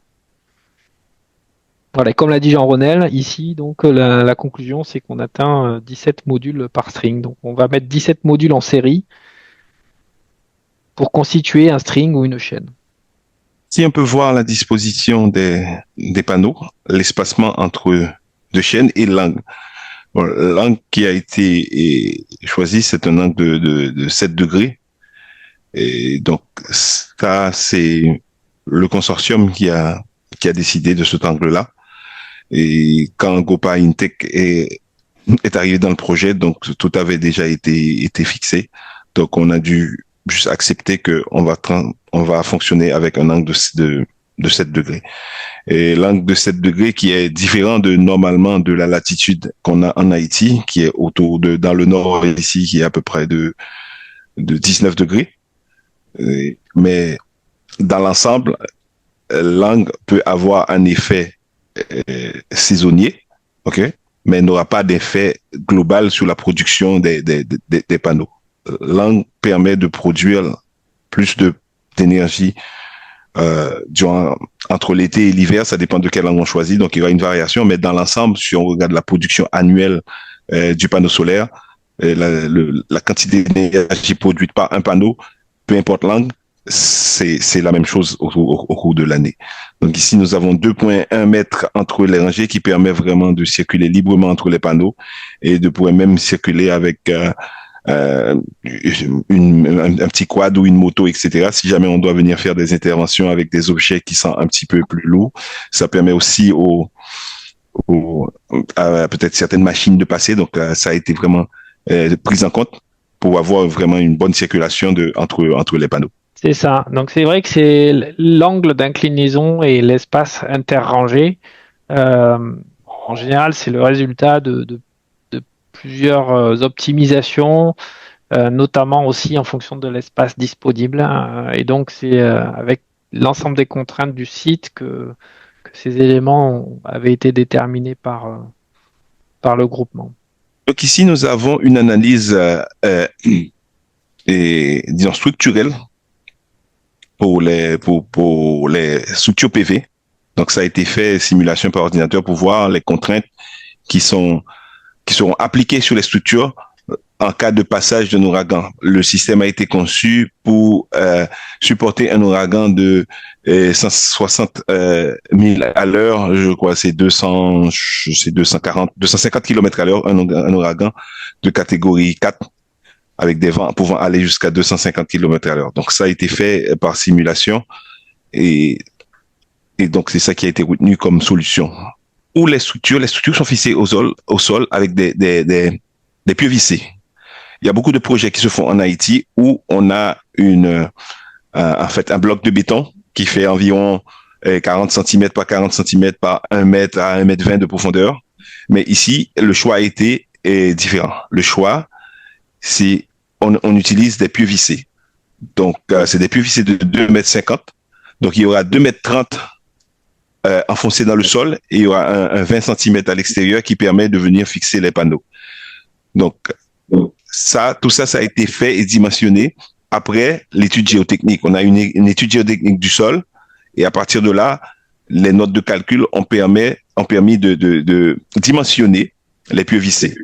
Voilà, et comme l'a dit Jean Ronel, ici, donc la conclusion, c'est qu'on atteint 17 modules par string. Donc on va mettre 17 modules en série pour constituer un string ou une chaîne. Si on peut voir la disposition des panneaux, l'espacement entre deux chaînes et l'angle. Bon, l'angle qui a été choisi, c'est un angle de 7 degrés. Et donc, ça, c'est le consortium qui a décidé de cet angle-là. Et quand Gopa Intech est arrivé dans le projet, donc tout avait déjà été fixé. Donc, on a dû juste accepter qu'on va fonctionner avec un angle de 7 degrés. Et l'angle de 7 degrés qui est différent normalement de la latitude qu'on a en Haïti, qui est dans le nord ici, qui est à peu près de 19 degrés. Mais dans l'ensemble, l'angle peut avoir un effet saisonnier, ok, mais n'aura pas d'effet global sur la production des panneaux. L'angle permet de produire plus d'énergie entre l'été et l'hiver, ça dépend de quel angle on choisit, donc il y aura une variation, mais dans l'ensemble, si on regarde la production annuelle du panneau solaire, la quantité d'énergie produite par un panneau, peu importe l'angle, c'est la même chose au cours de l'année. Donc ici, nous avons 2,1 mètres entre les rangées qui permet vraiment de circuler librement entre les panneaux et de pouvoir même circuler avec un petit quad ou une moto, etc. Si jamais on doit venir faire des interventions avec des objets qui sont un petit peu plus lourds, ça permet aussi à peut-être certaines machines de passer. Donc ça a été vraiment pris en compte pour avoir vraiment une bonne circulation entre les panneaux. C'est ça. Donc c'est vrai que c'est l'angle d'inclinaison et l'espace interrangé. En général, c'est le résultat de plusieurs optimisations, notamment aussi en fonction de l'espace disponible. Et donc c'est avec l'ensemble des contraintes du site que ces éléments avaient été déterminés par le groupement. Donc ici, nous avons une analyse disons structurelle pour les structures PV. Donc, ça a été fait simulation par ordinateur pour voir les contraintes qui seront appliquées sur les structures en cas de passage d'un ouragan. Le système a été conçu pour supporter un ouragan de 160 000 à l'heure, je crois, c'est 250 km à l'heure, un ouragan de catégorie 4 avec des vents pouvant aller jusqu'à 250 km à l'heure. Donc, ça a été fait par simulation et donc, c'est ça qui a été retenu comme solution. Où les structures sont fixées au sol avec des pieux vissés. Il y a beaucoup de projets qui se font en Haïti où on a en fait, un bloc de béton qui fait environ 40 cm par 40 cm par 1 mètre à 1 mètre 20 de profondeur. Mais ici, le choix a été différent. Le choix, c'est on utilise des pieux vissés. Donc, c'est des pieux vissés de 2 mètres 50. Donc, il y aura 2 mètres 30 enfoncés dans le sol et il y aura un 20 cm à l'extérieur qui permet de venir fixer les panneaux. Donc, tout ça a été fait et dimensionné après l'étude géotechnique. On a une étude géotechnique du sol et à partir de là, les notes de calcul ont permis de dimensionner les pieux vissés.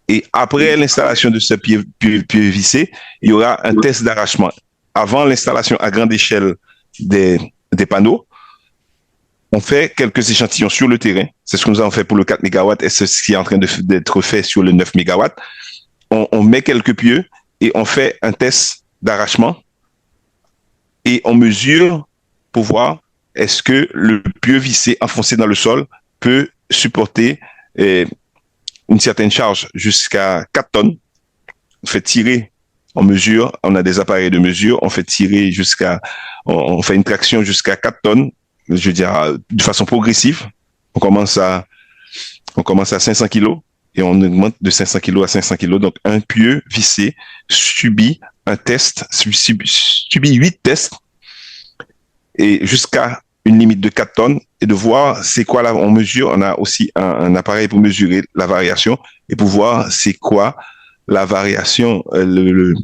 Et après l'installation de ce pieux vissé, il y aura un test d'arrachement. Avant l'installation à grande échelle des panneaux, on fait quelques échantillons sur le terrain. C'est ce que nous avons fait pour le 4 MW et c'est ce qui est en train d'être fait sur le 9 MW. On met quelques pieux et on fait un test d'arrachement et on mesure pour voir est-ce que le pieu vissé enfoncé dans le sol peut supporter une certaine charge jusqu'à 4 tonnes. On fait tirer, on mesure, on a des appareils de mesure, on fait tirer on fait une traction jusqu'à 4 tonnes, je veux dire, de façon progressive. On commence à 500 kilos et on augmente de 500 kilos à 500 kilos. Donc, un pieu vissé subit 8 tests et jusqu'à une limite de 4 tonnes et de voir c'est quoi on mesure. On a aussi un appareil pour mesurer la variation et pour voir c'est quoi la variation, le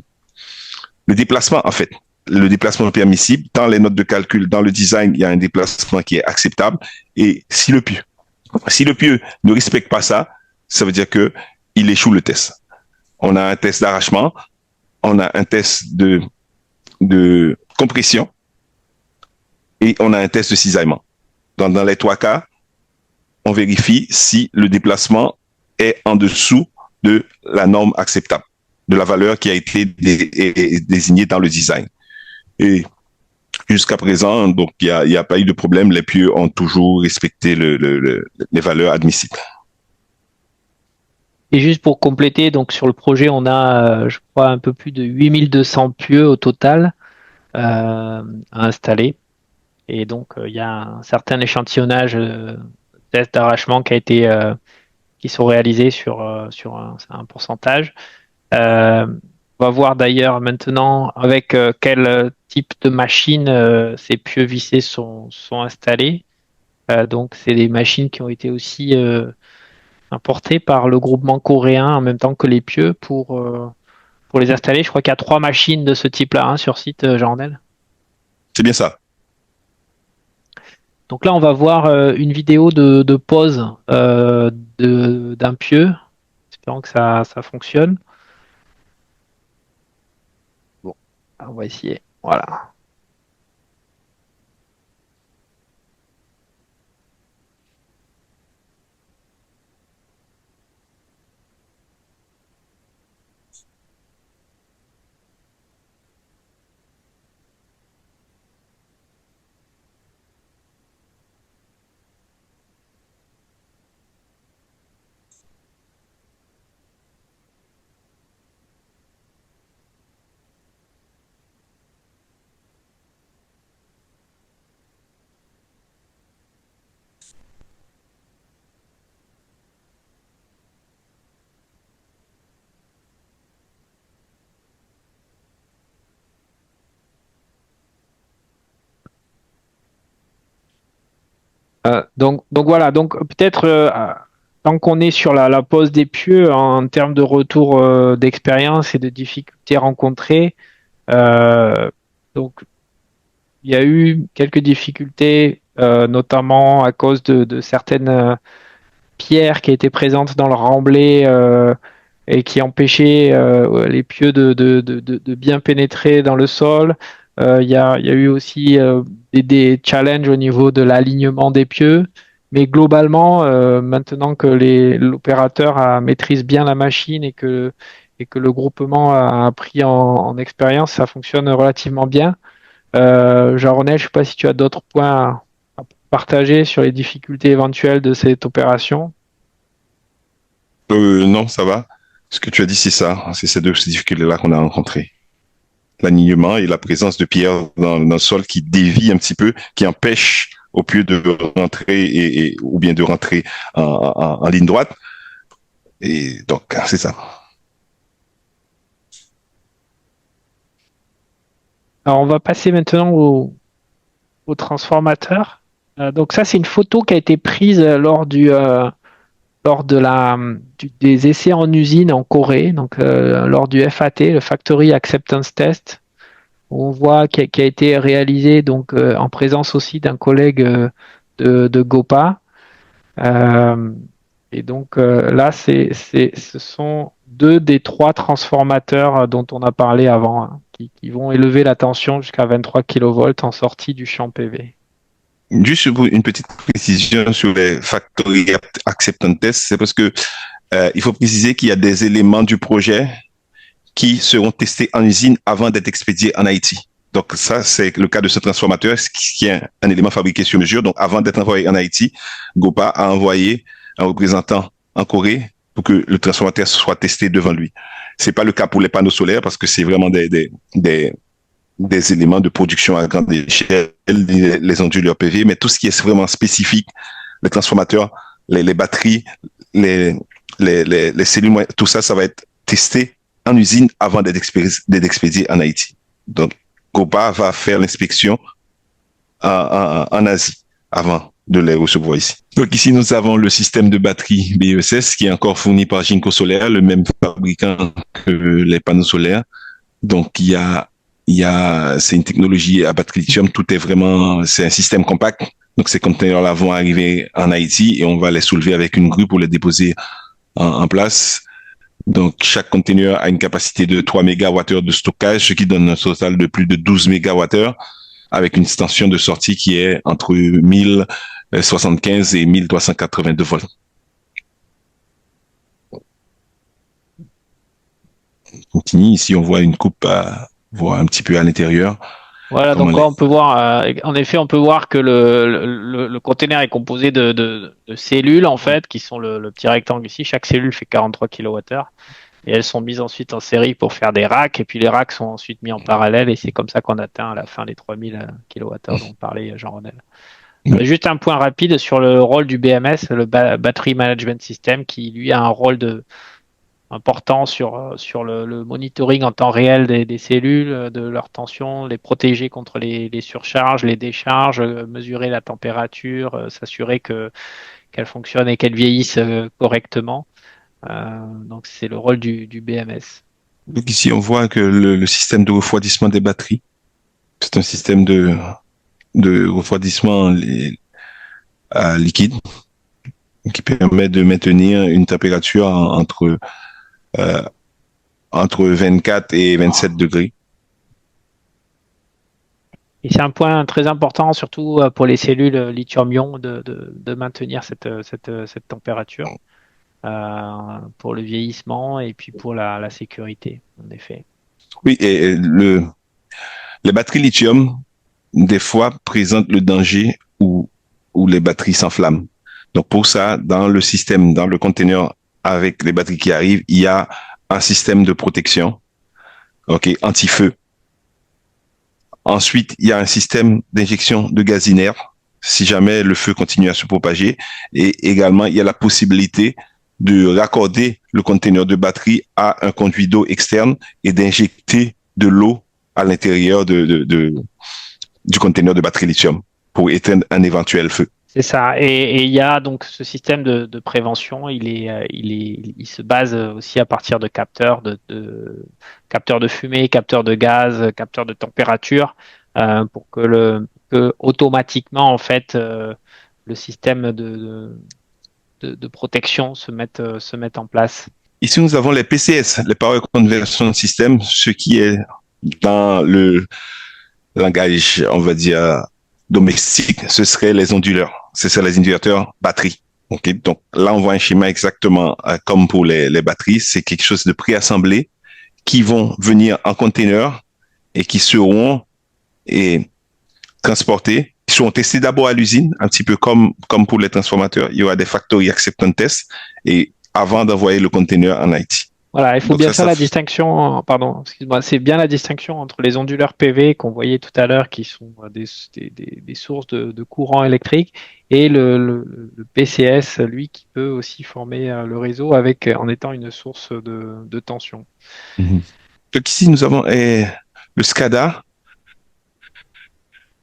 déplacement en fait. Le déplacement permissible, dans les notes de calcul, dans le design, il y a un déplacement qui est acceptable et si le pieu Si le pieu ne respecte pas ça, ça veut dire que il échoue le test. On a un test d'arrachement, on a un test de compression et on a un test de cisaillement. Dans les trois cas, on vérifie si le déplacement est en dessous de la norme acceptable, de la valeur qui a été désignée dans le design. Et jusqu'à présent, donc il y a pas eu de problème. Les pieux ont toujours respecté les valeurs admissibles. Et juste pour compléter, donc sur le projet, on a, je crois, un peu plus de 8200 pieux au total à installer. Et donc, il y a un certain échantillonnage tests d'arrachement qui sont réalisés sur un pourcentage. On va voir d'ailleurs maintenant avec quel type de machine ces pieux vissés sont installés. Donc, c'est des machines qui ont été aussi importées par le groupement coréen en même temps que les pieux pour les installer. Je crois qu'il y a 3 machines de ce type-là sur site, Jean-Renel. C'est bien ça. Donc là, on va voir une vidéo de pause d'un pieu, espérant que ça fonctionne. Bon, on va essayer. Voilà. Donc voilà, donc peut-être tant qu'on est sur la pose des pieux en termes de retour d'expérience et de difficultés rencontrées, donc il y a eu quelques difficultés, notamment à cause de certaines pierres qui étaient présentes dans le remblai et qui empêchaient les pieux de bien pénétrer dans le sol. Il y a eu aussi des challenges au niveau de l'alignement des pieux. Mais globalement, maintenant que l'opérateur maîtrise bien la machine et que le groupement a pris en expérience, ça fonctionne relativement bien. Jean-René, je ne sais pas si tu as d'autres points à partager sur les difficultés éventuelles de cette opération. Non, ça va. Ce que tu as dit, c'est ça. C'est ces deux difficultés-là qu'on a rencontrées. L'alignement et la présence de pierres dans le sol qui dévie un petit peu, qui empêche au pieu de rentrer ou bien de rentrer en ligne droite. Et donc, c'est ça. Alors, on va passer maintenant au transformateur. Donc ça, c'est une photo qui a été prise lors des essais en usine en Corée, donc lors du FAT, le Factory Acceptance Test. On voit qui a été réalisé donc en présence aussi d'un collègue de GOPA. Et donc là, ce sont 2 des 3 transformateurs dont on a parlé avant, hein, qui vont élever la tension jusqu'à 23 kV en sortie du champ PV. Juste une petite précision sur les Factory Acceptance Tests, c'est parce que il faut préciser qu'il y a des éléments du projet qui seront testés en usine avant d'être expédiés en Haïti. Donc ça, c'est le cas de ce transformateur, qui est un élément fabriqué sur mesure. Donc avant d'être envoyé en Haïti, GOPA a envoyé un représentant en Corée pour que le transformateur soit testé devant lui. C'est pas le cas pour les panneaux solaires parce que c'est vraiment des éléments de production à grande échelle, les onduleurs PV, mais tout ce qui est vraiment spécifique, les transformateurs, les batteries, les cellules, tout ça, ça va être testé en usine avant d'être expédié en Haïti. Donc, GOPA va faire l'inspection en Asie avant de les recevoir ici. Donc ici, nous avons le système de batterie BESS qui est encore fourni par Jinko Solaire, le même fabricant que les panneaux solaires. Donc, c'est une technologie à batterie lithium, c'est un système compact. Donc, ces conteneurs-là vont arriver en Haïti et on va les soulever avec une grue pour les déposer en place. Donc, chaque conteneur a une capacité de 3 mégawattheures de stockage, ce qui donne un total de plus de 12 mégawattheures avec une extension de sortie qui est entre 1075 et 1382 volts. On continue. Ici, on voit une coupe à voir un petit peu à l'intérieur. Voilà, donc là, on peut voir, en effet, on peut voir que le container est composé de cellules, en fait, qui sont le petit rectangle ici. Chaque cellule fait 43 kWh. Et elles sont mises ensuite en série pour faire des racks. Et puis les racks sont ensuite mis en parallèle. Et c'est comme ça qu'on atteint à la fin les 3000 kWh dont parlait Jean-Renel. Juste un point rapide sur le rôle du BMS, le Battery Management System, qui lui a un rôle important sur le monitoring en temps réel des cellules, de leur tension, les protéger contre les surcharges, les décharges, mesurer la température, s'assurer qu'elles fonctionnent et qu'elles vieillissent correctement. Donc c'est le rôle du BMS. Donc ici, on voit que le système de refroidissement des batteries, c'est un système de refroidissement liquide qui permet de maintenir une température entre 24 et 27 degrés. Et c'est un point très important, surtout pour les cellules lithium-ion, de maintenir cette température pour le vieillissement et puis pour la sécurité, en effet. Oui, et les batteries lithium, des fois, présentent le danger où les batteries s'enflamment. Donc, pour ça, dans le système, dans le conteneur avec les batteries qui arrivent, il y a un système de protection, anti-feu. Ensuite, il y a un système d'injection de gaz inerte si jamais le feu continue à se propager. Et également, il y a la possibilité de raccorder le conteneur de batterie à un conduit d'eau externe et d'injecter de l'eau à l'intérieur du conteneur de batterie lithium pour éteindre un éventuel feu. C'est ça. Et il y a donc ce système de prévention. Il se base aussi à partir de capteurs capteurs de fumée, capteurs de gaz, capteurs de température, pour que automatiquement en fait le système de protection se mette en place. Ici, nous avons les PCS, les Power Conversion System, ce qui est dans le langage, on va dire, domestique, ce seraient les onduleurs. Ce seraient les inducteurs batterie. Okay? Donc là, on voit un schéma exactement comme pour les batteries. C'est quelque chose de préassemblé qui vont venir en conteneur et qui seront transportés. Ils seront testés d'abord à l'usine, un petit peu comme pour les transformateurs. Il y aura des factory acceptance tests et avant d'envoyer le conteneur en Haïti. Voilà, il faut donc bien faire la distinction, pardon, excuse-moi, c'est bien la distinction entre les onduleurs PV qu'on voyait tout à l'heure, qui sont des sources de courant électrique, et le PCS, lui, qui peut aussi former le réseau en étant une source de tension. Mm-hmm. Donc ici, nous avons le SCADA.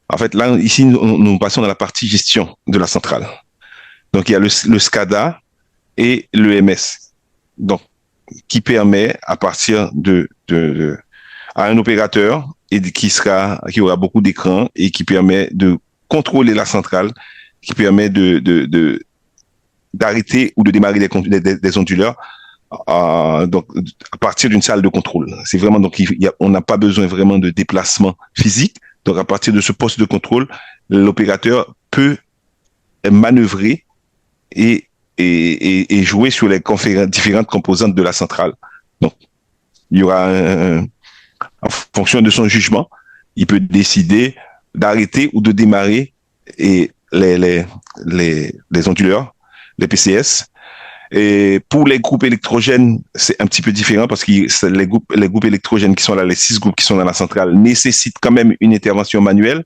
En fait, là, ici, nous passons dans la partie gestion de la centrale. Donc, il y a le SCADA et l'EMS. Donc, qui permet à partir à un opérateur qui aura beaucoup d'écrans et qui permet de contrôler la centrale, qui permet d'arrêter ou de démarrer des onduleurs donc à partir d'une salle de contrôle. C'est vraiment donc on n'a pas besoin vraiment de déplacement physique. Donc à partir de ce poste de contrôle, l'opérateur peut manœuvrer et jouer sur les différentes composantes de la centrale. Donc, il y aura en fonction de son jugement, il peut décider d'arrêter ou de démarrer les onduleurs, les PCS. Et pour les groupes électrogènes, c'est un petit peu différent parce que les groupes électrogènes qui sont là, les 6 groupes qui sont dans la centrale, nécessitent quand même une intervention manuelle.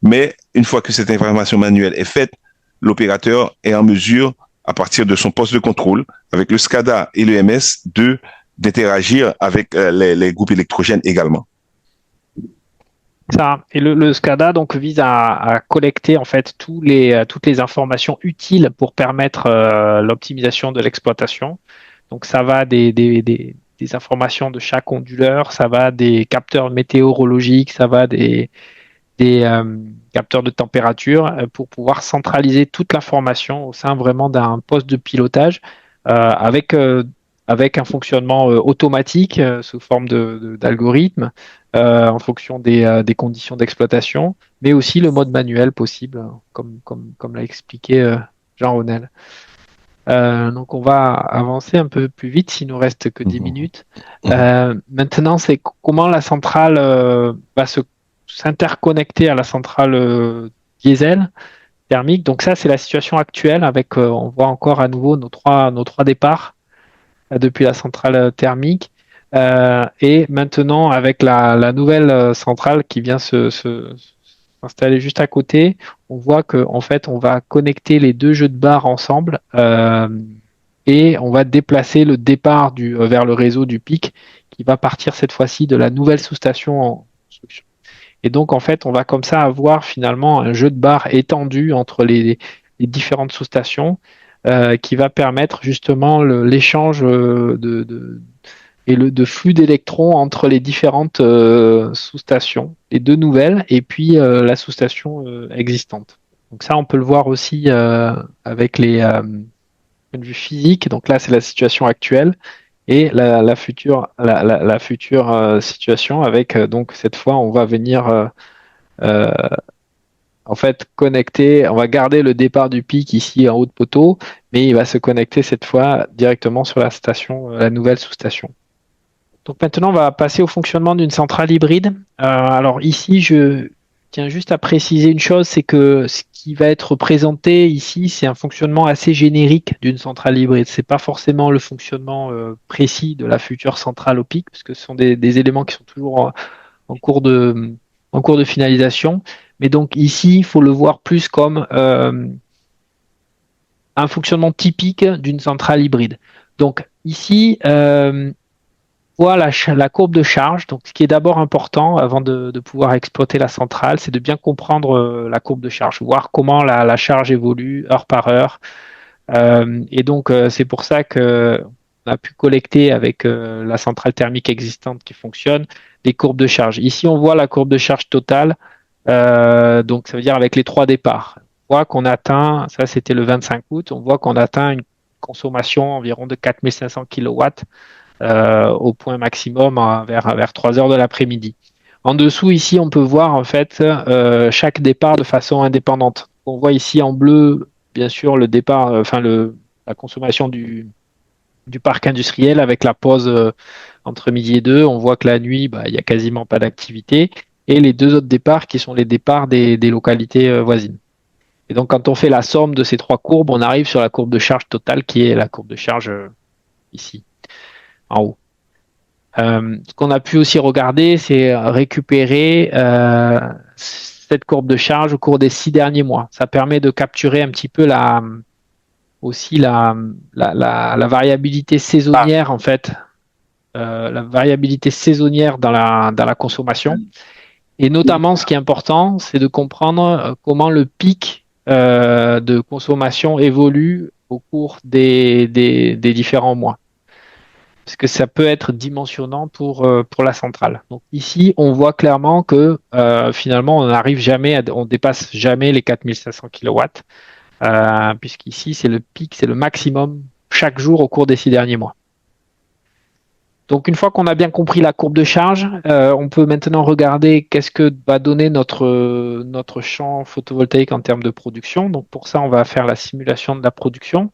Mais une fois que cette intervention manuelle est faite, l'opérateur est en mesure, à partir de son poste de contrôle, avec le SCADA et l'EMS, d'interagir avec les groupes électrogènes également. Ça. Et le SCADA donc vise à collecter en fait toutes les informations utiles pour permettre l'optimisation de l'exploitation. Donc ça va des informations de chaque onduleur, ça va des capteurs météorologiques, ça va des capteurs de température, pour pouvoir centraliser toute l'information au sein vraiment d'un poste de pilotage avec un fonctionnement automatique sous forme d'algorithme en fonction des conditions d'exploitation, mais aussi le mode manuel possible, comme l'a expliqué Jean-Ronel. Donc on va avancer un peu plus vite s'il nous reste que 10 minutes. Maintenant, c'est comment la centrale va s'interconnecter à la centrale diesel thermique. Donc ça, c'est la situation actuelle avec, on voit encore à nouveau nos trois départs depuis la centrale thermique. Et maintenant, avec la nouvelle centrale qui vient s'installer juste à côté, on voit qu'en fait, on va connecter les deux jeux de barres ensemble et on va déplacer le départ vers le réseau du pic qui va partir cette fois-ci de la nouvelle sous-station en construction. Et donc, en fait, on va comme ça avoir finalement un jeu de barres étendu entre les différentes sous-stations qui va permettre justement l'échange de flux d'électrons entre les différentes sous-stations, les deux nouvelles et puis la sous-station existante. Donc ça, on peut le voir aussi avec les points de vue physique. Donc là, c'est la situation actuelle et la future situation avec donc cette fois, on va venir en fait connecter, on va garder le départ du pic ici en haut de poteau, mais il va se connecter cette fois directement sur la station, la nouvelle sous-station. Donc maintenant, on va passer au fonctionnement d'une centrale hybride. Alors ici, je tiens juste à préciser une chose, c'est que ce qui va être présenté ici, c'est un fonctionnement assez générique d'une centrale hybride. C'est pas forcément le fonctionnement précis de la future centrale au pic, parce que ce sont des éléments qui sont toujours en cours de finalisation. Mais donc ici, il faut le voir plus comme un fonctionnement typique d'une centrale hybride. Donc ici, voit la courbe de charge. Donc, ce qui est d'abord important avant de pouvoir exploiter la centrale, c'est de bien comprendre la courbe de charge, voir comment la charge évolue heure par heure. Et donc, c'est pour ça que on a pu collecter avec la centrale thermique existante qui fonctionne les courbes de charge. Ici, on voit la courbe de charge totale. Donc, ça veut dire avec les trois départs. On voit qu'on atteint, ça c'était le 25 août, on voit qu'on atteint une consommation environ de 4500 kW au point maximum vers 3 heures de l'après-midi. En dessous, ici, on peut voir en fait chaque départ de façon indépendante. On voit ici en bleu, bien sûr, le départ, la consommation du parc industriel avec la pause entre midi et 2. On voit que la nuit, il n'y a quasiment pas d'activité. Et les deux autres départs qui sont les départs des localités voisines. Et donc, quand on fait la somme de ces trois courbes, on arrive sur la courbe de charge totale qui est la courbe de charge ici en haut. Ce qu'on a pu aussi regarder, c'est récupérer cette courbe de charge au cours des 6 derniers mois. Ça permet de capturer un petit peu la variabilité saisonnière en fait, la variabilité saisonnière dans la consommation. Et notamment, ce qui est important, c'est de comprendre comment le pic de consommation évolue au cours des différents mois. Parce que ça peut être dimensionnant pour la centrale. Donc ici, on voit clairement que finalement, on dépasse jamais les 4500 kW, puisqu'ici, c'est le pic, c'est le maximum chaque jour au cours des 6 derniers mois. Donc une fois qu'on a bien compris la courbe de charge, on peut maintenant regarder qu'est-ce que va donner notre champ photovoltaïque en termes de production. Donc pour ça, on va faire la simulation de la production.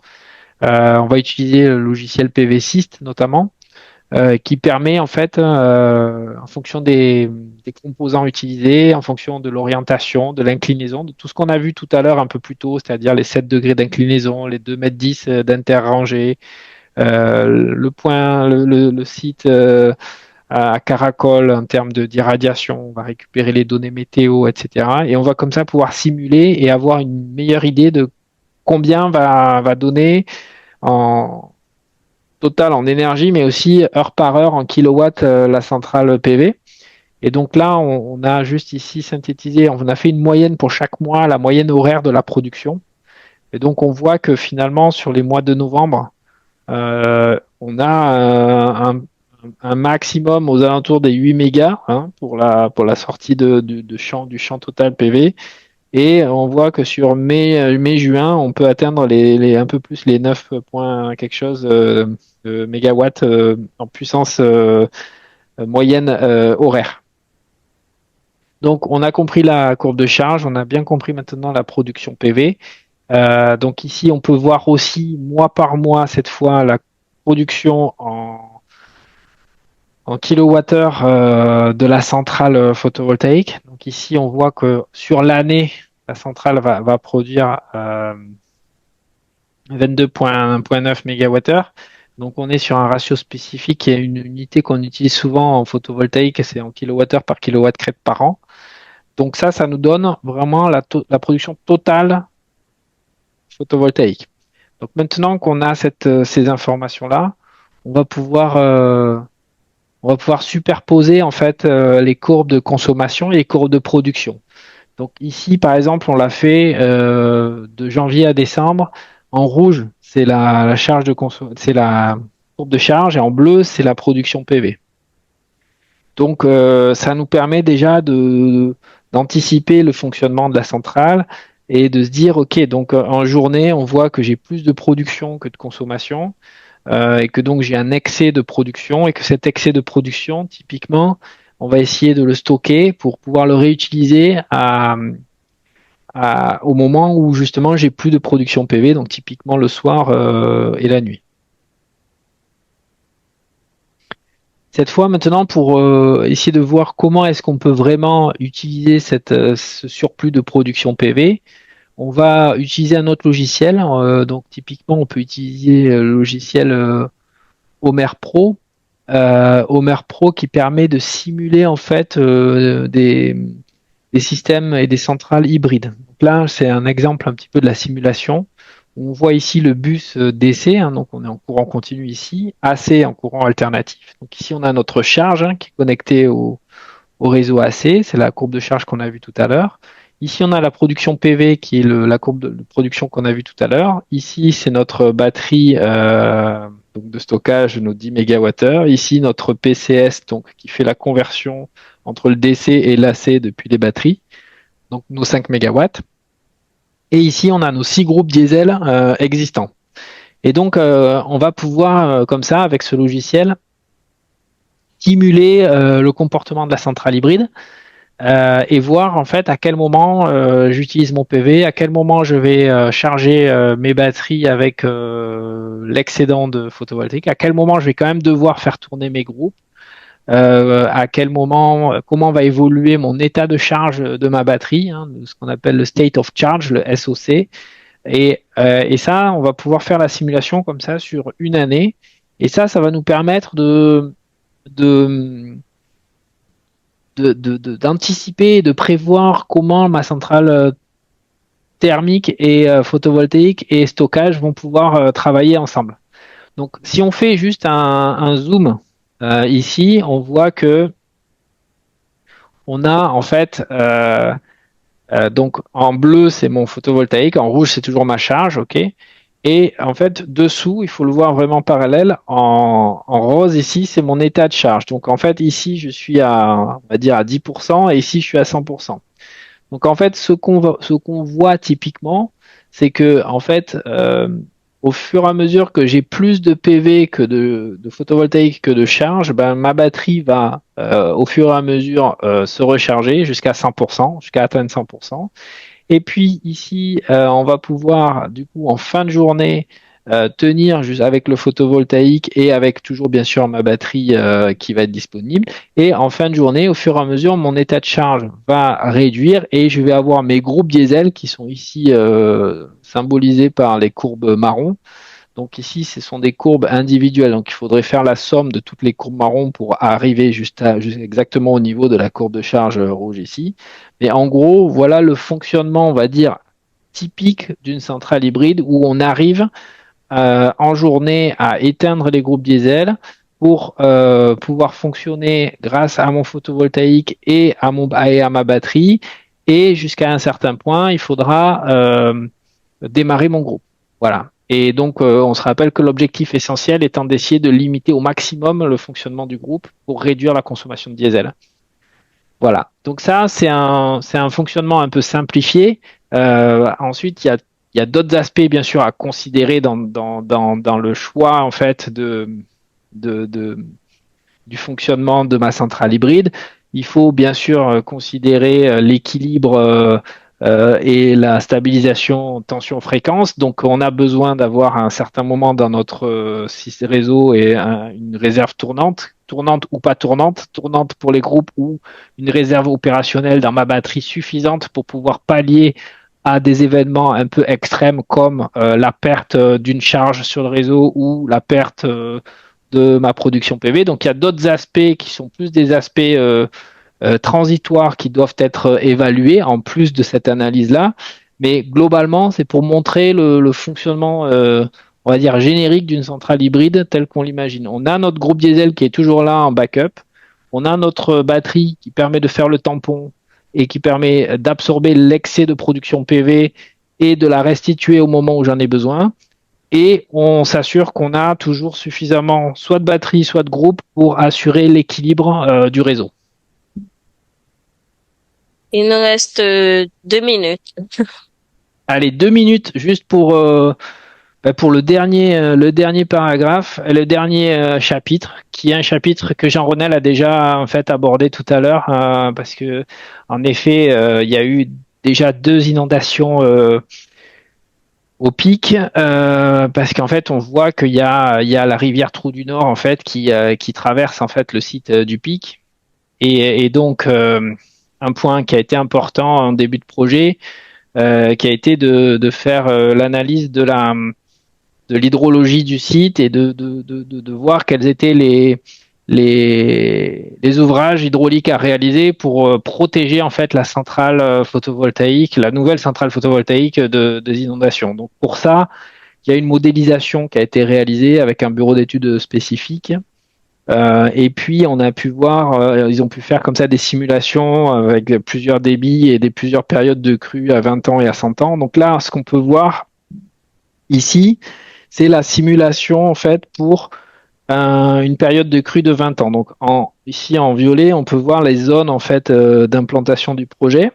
On va utiliser le logiciel PV-Syst notamment, qui permet en fait, en fonction des composants utilisés, en fonction de l'orientation, de l'inclinaison, de tout ce qu'on a vu tout à l'heure un peu plus tôt, c'est-à-dire les 7 degrés d'inclinaison, les 2,10 m d'interrangée, le site à Caracol en termes d'irradiation, on va récupérer les données météo, etc. Et on va comme ça pouvoir simuler et avoir une meilleure idée de combien va donner en total en énergie, mais aussi heure par heure en kilowatts la centrale PV. Et donc là, on a juste ici synthétisé, on a fait une moyenne pour chaque mois, la moyenne horaire de la production. Et donc on voit que finalement, sur les mois de novembre, on a un maximum aux alentours des 8 mégas pour la sortie du champ total PV. Et on voit que sur mai-juin, on peut atteindre un peu plus les 9 points quelque chose de mégawatts en puissance moyenne horaire. Donc, on a compris la courbe de charge, on a bien compris maintenant la production PV. Donc ici, on peut voir aussi mois par mois, cette fois, la production en kilowattheure de la centrale photovoltaïque. Donc ici, on voit que sur l'année, la centrale va produire 22,9 mégawattheures. Donc on est sur un ratio spécifique qui est une unité qu'on utilise souvent en photovoltaïque, et c'est en kilowattheure par kilowatt-crête par an. Donc ça nous donne vraiment la production totale photovoltaïque. Donc maintenant qu'on a ces informations-là, on va pouvoir superposer en fait les courbes de consommation et les courbes de production. Donc ici, par exemple, on l'a fait de janvier à décembre. En rouge, c'est la charge de c'est la courbe de charge, et en bleu, c'est la production PV. Donc ça nous permet déjà d'anticiper le fonctionnement de la centrale et de se dire, ok, donc en journée, on voit que j'ai plus de production que de consommation. Et que donc j'ai un excès de production, et que cet excès de production, typiquement, on va essayer de le stocker pour pouvoir le réutiliser au moment où justement j'ai plus de production PV, donc typiquement le soir et la nuit. Cette fois maintenant, pour essayer de voir comment est-ce qu'on peut vraiment utiliser ce surplus de production PV, on va utiliser un autre logiciel. Donc typiquement, on peut utiliser le logiciel Homer Pro. Homer Pro qui permet de simuler en fait des systèmes et des centrales hybrides. Donc là, c'est un exemple un petit peu de la simulation. On voit ici le bus DC, donc on est en courant continu ici, AC en courant alternatif. Donc ici, on a notre charge qui est connectée au réseau AC, c'est la courbe de charge qu'on a vue tout à l'heure. Ici, on a la production PV qui est la courbe de production qu'on a vue tout à l'heure. Ici, c'est notre batterie donc de stockage de nos 10 MWh. Ici, notre PCS donc, qui fait la conversion entre le DC et l'AC depuis les batteries, donc nos 5 MW. Et ici, on a nos 6 groupes diesel existants. Et donc, on va pouvoir, comme ça, avec ce logiciel, stimuler le comportement de la centrale hybride et voir en fait à quel moment j'utilise mon PV, à quel moment je vais charger mes batteries avec l'excédent de photovoltaïque, à quel moment je vais quand même devoir faire tourner mes groupes, à quel moment, comment va évoluer mon état de charge de ma batterie, ce qu'on appelle le state of charge, le SOC. Et ça, on va pouvoir faire la simulation comme ça sur une année. Et ça va nous permettre d'anticiper et de prévoir comment ma centrale thermique et photovoltaïque et stockage vont pouvoir travailler ensemble. Donc, si on fait juste un zoom ici, on voit que on a en fait donc en bleu c'est mon photovoltaïque, en rouge c'est toujours ma charge, ok. Et en fait dessous, il faut le voir vraiment parallèle. En rose ici c'est mon état de charge. Donc en fait ici je suis on va dire à 10% et ici je suis à 100%. Donc en fait ce qu'on voit typiquement, c'est que en fait au fur et à mesure que j'ai plus de PV que de photovoltaïque que de charge, ben, ma batterie va au fur et à mesure se recharger jusqu'à 100%, jusqu'à atteindre 100%. Et puis ici, on va pouvoir du coup en fin de journée tenir juste avec le photovoltaïque et avec toujours bien sûr ma batterie qui va être disponible. Et en fin de journée, au fur et à mesure, mon état de charge va réduire et je vais avoir mes groupes diesel qui sont ici symbolisés par les courbes marron. Donc ici, ce sont des courbes individuelles. Donc il faudrait faire la somme de toutes les courbes marron pour arriver juste exactement au niveau de la courbe de charge rouge ici. Mais en gros, voilà le fonctionnement, on va dire, typique d'une centrale hybride où on arrive en journée à éteindre les groupes diesel pour pouvoir fonctionner grâce à mon photovoltaïque et à ma batterie. Et jusqu'à un certain point, il faudra démarrer mon groupe. Voilà. Et donc, on se rappelle que l'objectif essentiel étant d'essayer de limiter au maximum le fonctionnement du groupe pour réduire la consommation de diesel. Voilà. Donc ça, c'est un fonctionnement un peu simplifié. Ensuite, il y a d'autres aspects, bien sûr, à considérer dans le choix, en fait, de, de- du fonctionnement de ma centrale hybride. Il faut bien sûr considérer l'équilibre et la stabilisation tension-fréquence. Donc, on a besoin d'avoir à un certain moment dans notre réseau une réserve tournante, tournante ou pas tournante, tournante pour les groupes ou une réserve opérationnelle dans ma batterie suffisante pour pouvoir pallier à des événements un peu extrêmes comme la perte d'une charge sur le réseau ou la perte de ma production PV. Donc il y a d'autres aspects qui sont plus des aspects transitoires qui doivent être évalués en plus de cette analyse-là. Mais globalement, c'est pour montrer le fonctionnement, on va dire, générique d'une centrale hybride tel qu'on l'imagine. On a notre groupe diesel qui est toujours là en backup. On a notre batterie qui permet de faire le tampon et qui permet d'absorber l'excès de production PV et de la restituer au moment où j'en ai besoin. Et on s'assure qu'on a toujours suffisamment soit de batterie, soit de groupe pour assurer l'équilibre du réseau. Il nous reste 2 minutes. Allez, 2 minutes juste pour le dernier paragraphe, le dernier chapitre, qui est un chapitre que Jean Ronel a déjà en fait abordé tout à l'heure, parce que en effet, il y a eu déjà 2 inondations au pic, parce qu'en fait, on voit il y a la rivière Trou du Nord en fait qui traverse en fait le site du pic, et donc un point qui a été important en début de projet, qui a été de faire l'analyse de l'hydrologie du site et de voir quels étaient les ouvrages hydrauliques à réaliser pour protéger en fait la centrale photovoltaïque, la nouvelle centrale photovoltaïque des inondations. Donc pour ça, il y a une modélisation qui a été réalisée avec un bureau d'études spécifique. Et puis on a pu voir, ils ont pu faire comme ça des simulations avec plusieurs débits et plusieurs périodes de crue à 20 ans et à 100 ans. Donc là, ce qu'on peut voir ici, c'est la simulation en fait pour une période de crue de 20 ans. Donc ici en violet, on peut voir les zones en fait d'implantation du projet.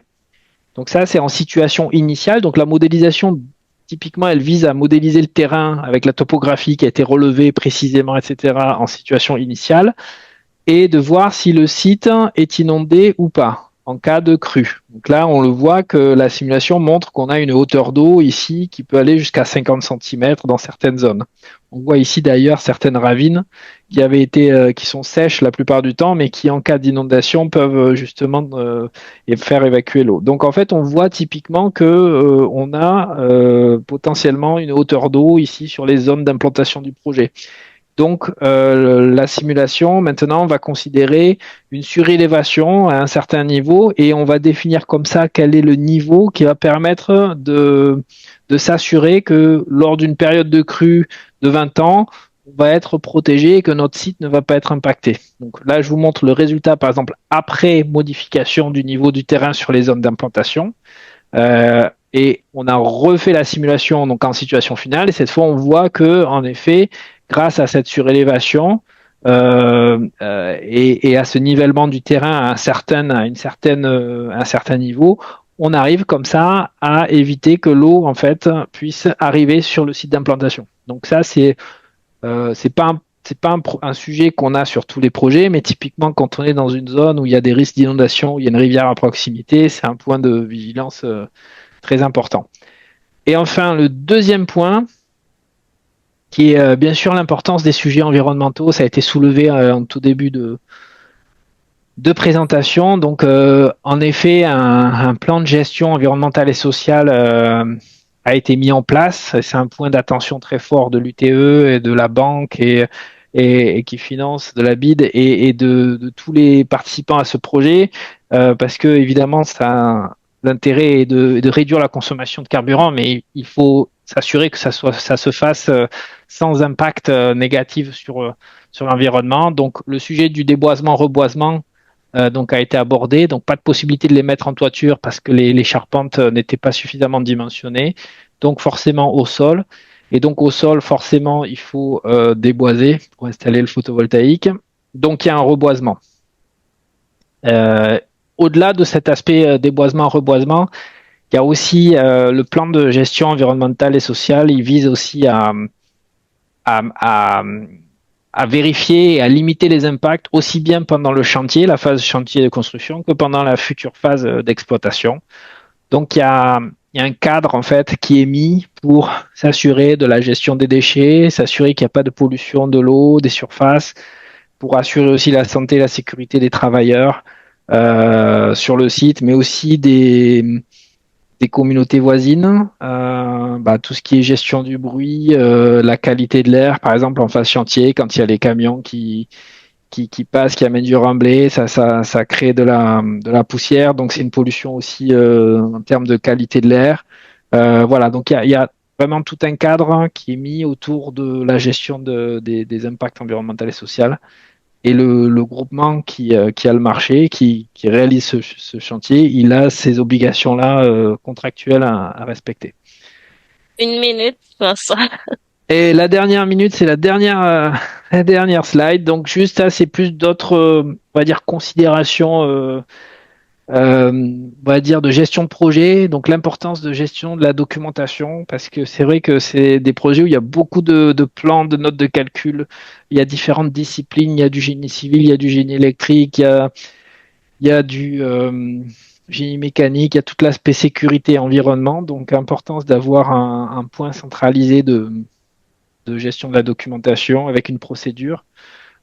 Donc ça, c'est en situation initiale. Donc la modélisation, typiquement, elle vise à modéliser le terrain avec la topographie qui a été relevée précisément, etc., en situation initiale, et de voir si le site est inondé ou pas en cas de crue. Donc là, on le voit que la simulation montre qu'on a une hauteur d'eau ici qui peut aller jusqu'à 50 cm dans certaines zones. On voit ici d'ailleurs certaines ravines qui sont sèches la plupart du temps, mais qui en cas d'inondation peuvent justement faire évacuer l'eau. Donc en fait, on voit typiquement que on a potentiellement une hauteur d'eau ici sur les zones d'implantation du projet. Donc, la simulation, maintenant, va considérer une surélévation à un certain niveau et on va définir comme ça quel est le niveau qui va permettre de s'assurer que lors d'une période de crue de 20 ans, on va être protégé et que notre site ne va pas être impacté. Donc là, je vous montre le résultat, par exemple, après modification du niveau du terrain sur les zones d'implantation. Et on a refait la simulation donc en situation finale et cette fois, on voit que, en effet, grâce à cette surélévation et à ce nivellement du terrain à un certain niveau, on arrive comme ça à éviter que l'eau en fait puisse arriver sur le site d'implantation. Donc ça, c'est pas un sujet qu'on a sur tous les projets, mais typiquement quand on est dans une zone où il y a des risques d'inondation, où il y a une rivière à proximité, c'est un point de vigilance très important. Et enfin, le deuxième point, qui est bien sûr l'importance des sujets environnementaux. Ça a été soulevé en tout début de présentation. Donc, en effet, un plan de gestion environnementale et sociale a été mis en place. C'est un point d'attention très fort de l'UTE et de la banque et qui finance de la BID et de tous les participants à ce projet, parce que évidemment, l'intérêt est de réduire la consommation de carburant, mais il faut s'assurer que ça se fasse sans impact négatif sur l'environnement. Donc, le sujet du déboisement-reboisement donc a été abordé. Donc, pas de possibilité de les mettre en toiture parce que les charpentes n'étaient pas suffisamment dimensionnées. Donc, forcément au sol. Et donc, au sol, forcément, il faut déboiser pour installer le photovoltaïque. Donc, il y a un reboisement. au-delà de cet aspect déboisement-reboisement, il y a aussi le plan de gestion environnementale et sociale. Il vise aussi à, à, à vérifier et à limiter les impacts aussi bien pendant le chantier, la phase chantier de construction, que pendant la future phase d'exploitation. Donc il y a un cadre en fait qui est mis pour s'assurer de la gestion des déchets, s'assurer qu'il n'y a pas de pollution de l'eau, des surfaces, pour assurer aussi la santé et la sécurité des travailleurs sur le site, mais aussi des communautés voisines, tout ce qui est gestion du bruit, la qualité de l'air, par exemple en phase chantier, quand il y a les camions qui passent, qui amènent du remblai, ça crée de la poussière, donc c'est une pollution aussi en termes de qualité de l'air. Voilà, donc il y a vraiment tout un cadre qui est mis autour de la gestion des impacts environnementaux et sociaux. Et le groupement qui a le marché, qui réalise ce chantier, il a ces obligations-là contractuelles à respecter. 1 minute, François. Et la dernière minute, c'est la dernière slide. Donc juste ça, c'est plus d'autres, on va dire, considérations, on va dire, de gestion de projet. Donc l'importance de gestion de la documentation, parce que c'est vrai que c'est des projets où il y a beaucoup de plans, de notes de calcul. Il y a différentes disciplines. Il y a du génie civil, il y a du génie électrique, il y a du génie mécanique, il y a tout l'aspect sécurité et environnement. Donc importance d'avoir un point centralisé de gestion de la documentation avec une procédure,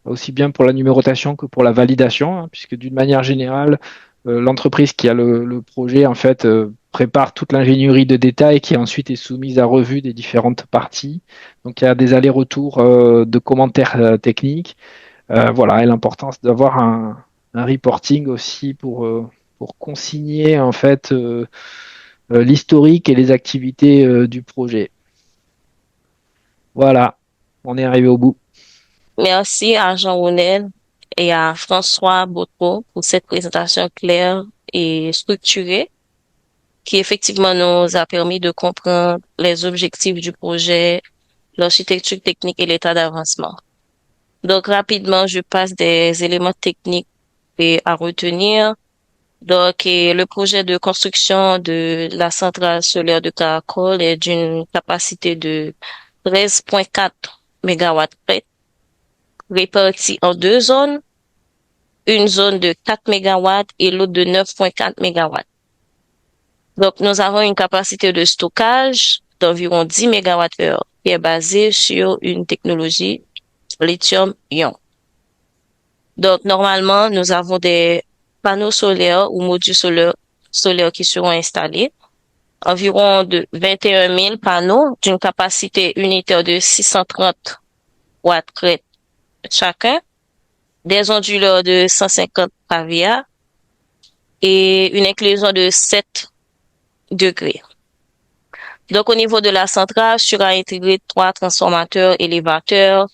aussi bien pour la numérotation que pour la validation, puisque d'une manière générale, l'entreprise qui a le projet en fait prépare toute l'ingénierie de détail qui ensuite est soumise à revue des différentes parties. Donc il y a des allers-retours de commentaires techniques. Voilà, et l'importance d'avoir un reporting aussi pour consigner en fait l'historique et les activités du projet. Voilà, on est arrivé au bout. Merci à Jean Rounel et à François Baudreau pour cette présentation claire et structurée qui effectivement nous a permis de comprendre les objectifs du projet, l'architecture technique et l'état d'avancement. Donc rapidement, je passe des éléments techniques à retenir. Donc, le projet de construction de la centrale solaire de Caracol est d'une capacité de 13,4 mégawatts répartie en deux zones, une zone de 4 mégawatts et l'autre de 9,4 mégawatts. Donc, nous avons une capacité de stockage d'environ 10 mégawatts-heure qui est basée sur une technologie lithium-ion. Donc, normalement, nous avons des panneaux solaires ou modules solaires qui seront installés, environ de 21 000 panneaux d'une capacité unitaire de 630 watts chacun, des onduleurs de 150 kVA et une inclinaison de 7 degrés. Donc, au niveau de la centrale, sera intégré 3 transformateurs élévateurs,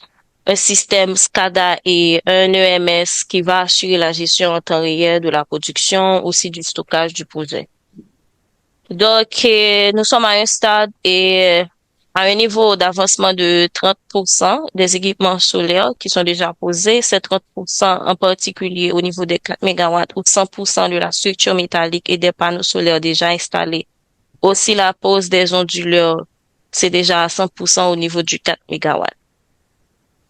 un système SCADA et un EMS qui va assurer la gestion en temps réel de la production, aussi du stockage du projet. Donc, nous sommes à un stade et à un niveau d'avancement de 30% des équipements solaires qui sont déjà posés. Ces 30% en particulier au niveau des 4 mégawatts ou 100% de la structure métallique et des panneaux solaires déjà installés. Aussi, la pose des onduleurs, c'est déjà à 100% au niveau du 4 mégawatts.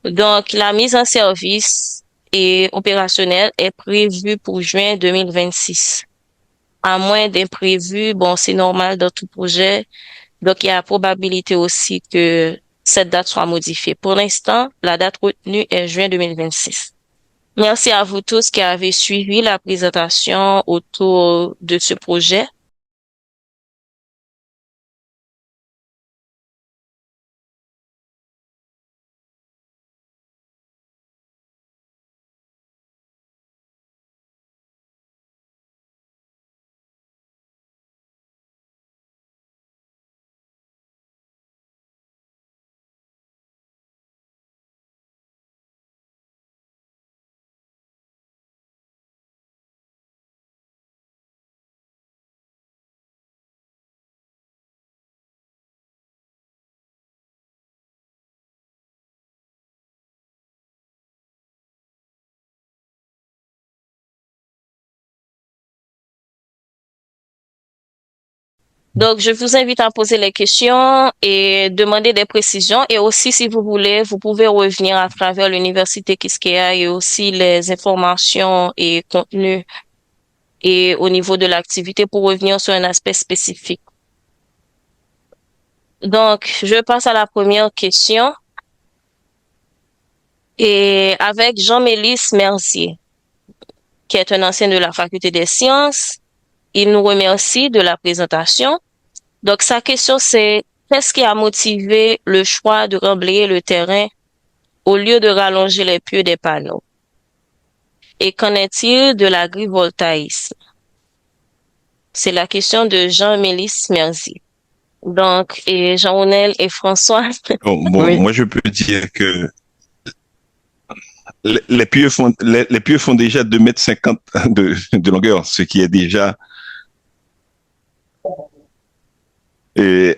Donc, la mise en service et opérationnelle est prévue pour juin 2026. À moins d'imprévus, bon, c'est normal dans tout projet. Donc, il y a probabilité aussi que cette date soit modifiée. Pour l'instant, la date retenue est juin 2026. Merci à vous tous qui avez suivi la présentation autour de ce projet. Donc, je vous invite à poser les questions et demander des précisions. Et aussi, si vous voulez, vous pouvez revenir à travers l'Université Quisqueya et aussi les informations et contenus et au niveau de l'activité pour revenir sur un aspect spécifique. Donc, je passe à la première question et avec Jean-Mélis Mercier, qui est un ancien de la Faculté des sciences. Il nous remercie de la présentation. Donc, sa question, c'est qu'est-ce qui a motivé le choix de remblayer le terrain au lieu de rallonger les pieux des panneaux? Et qu'en est-il de l'agrivoltaïsme? C'est la question de Jean-Mélis Mercier. Donc, et Jean-Ronel et François. Bon, Oui. moi, je peux dire que les pieux font déjà 2,50 m de longueur, ce qui est déjà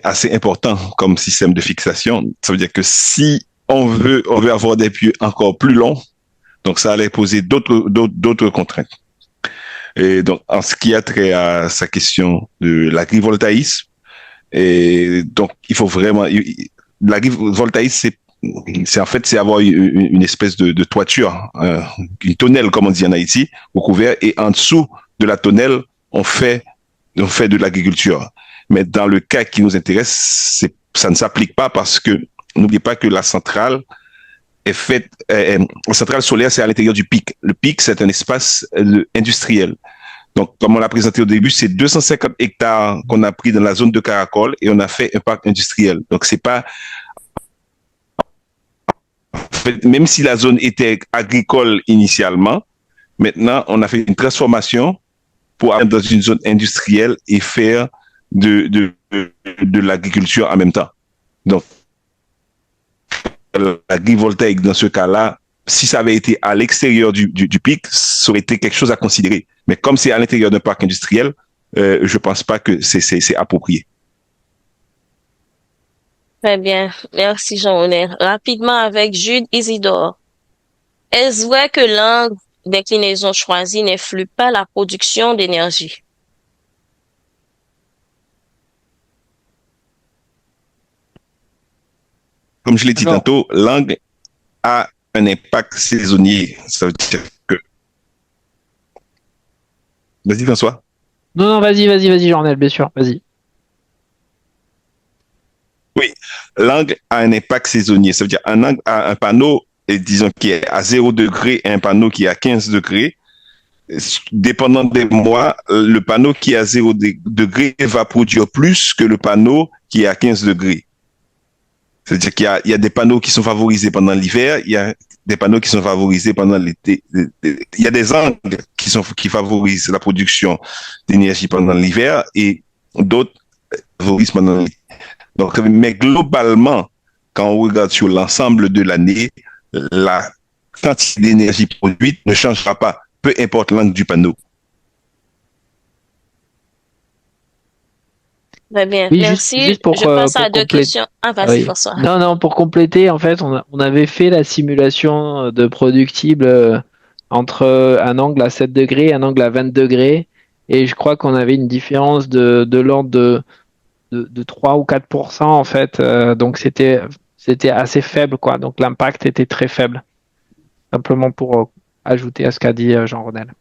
assez important comme système de fixation. Ça veut dire que si on veut avoir des pieux encore plus longs, donc ça allait poser d'autres contraintes. Et donc, en ce qui a trait à sa question de l'agrivoltaïsme, et donc, il faut vraiment, l'agrivoltaïsme, c'est en fait, c'est avoir une espèce de toiture, une tonnelle, comme on dit en Haïti, recouvert, et en dessous de la tonnelle, on fait de l'agriculture. Mais dans le cas qui nous intéresse, ça ne s'applique pas parce que n'oubliez pas que la centrale est faite, la centrale solaire, c'est à l'intérieur du pic. Le pic, c'est un espace industriel. Donc, comme on l'a présenté au début, c'est 250 hectares qu'on a pris dans la zone de Caracol et on a fait un parc industriel. Donc, c'est pas, en fait, même si la zone était agricole initialement, maintenant, on a fait une transformation pour aller dans une zone industrielle et faire de l'agriculture en même temps. Donc, l'agrivoltaïque, dans ce cas-là, si ça avait été à l'extérieur du pic, ça aurait été quelque chose à considérer. Mais comme c'est à l'intérieur d'un parc industriel, je ne pense pas que c'est approprié. Très bien. Merci, Jean-Ronel. Rapidement avec Jude Isidore. Est-ce vrai que l'angle d'inclinaison choisi n'influe pas la production d'énergie? Comme je l'ai dit Alors, tantôt, l'angle a un impact saisonnier. Ça veut dire que... Vas-y, François. non, vas-y, Jean-Ronel, bien sûr, vas-y. Oui, l'angle a un impact saisonnier. Ça veut dire un panneau, et disons, qui est à 0 degré et un panneau qui est à 15 degrés. Dépendant des mois, le panneau qui est à 0 degré va produire plus que le panneau qui est à 15 degrés. C'est-à-dire qu'il y a des panneaux qui sont favorisés pendant l'hiver, il y a des panneaux qui sont favorisés pendant l'été. Il y a des angles qui favorisent la production d'énergie pendant l'hiver et d'autres favorisent pendant l'été. Donc, mais globalement, quand on regarde sur l'ensemble de l'année, la quantité d'énergie produite ne changera pas, peu importe l'angle du panneau. Très bien. Oui, Merci. juste pour, Je passe à pour deux compléter. questions. Ah, vas-y, Oui. François. Non, pour compléter, en fait, on avait fait la simulation de productible entre un angle à 7 degrés et un angle à 20 degrés. Et je crois qu'on avait une différence de l'ordre de 3 ou 4% en fait. Donc c'était assez faible, quoi. Donc l'impact était très faible. Simplement pour ajouter à ce qu'a dit Jean-Ronel.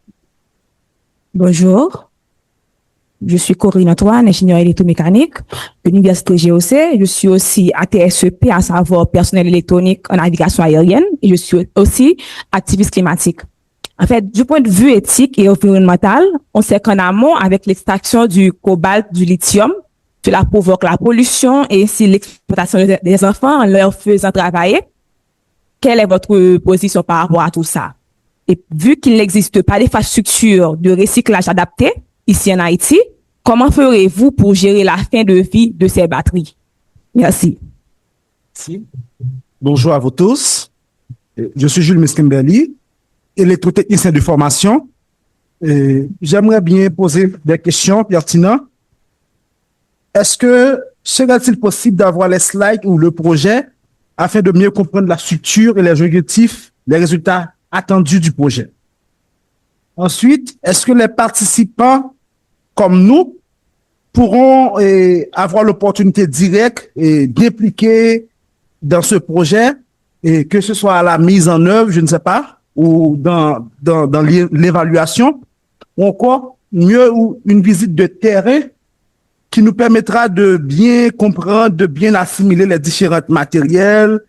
Bonjour, je suis Corinne Antoine, ingénieure électromécanique de l'Université GOC. Je suis aussi ATSEP, à savoir personnel électronique en navigation aérienne, et je suis aussi activiste climatique. En fait, du point de vue éthique et environnemental, on sait qu'en amont, avec l'extraction du cobalt, du lithium, cela provoque la pollution et ainsi l'exploitation des enfants en leur faisant travailler. Quelle est votre position par rapport à tout ça? Et vu qu'il n'existe pas d'infrastructure de recyclage adaptée ici en Haïti, comment ferez-vous pour gérer la fin de vie de ces batteries? Merci. Merci. Bonjour à vous tous. Je suis Jules Miskimbeli, électrotechnicien de formation. J'aimerais bien poser des questions pertinentes. Est-ce que serait-il possible d'avoir les slides ou le projet afin de mieux comprendre la structure et les objectifs, les résultats attendus du projet? Ensuite, est-ce que les participants comme nous pourront avoir l'opportunité directe d'impliquer dans ce projet, et que ce soit à la mise en œuvre, je ne sais pas, ou dans l'évaluation, ou encore mieux ou une visite de terrain qui nous permettra de bien comprendre, de bien assimiler les différents matériels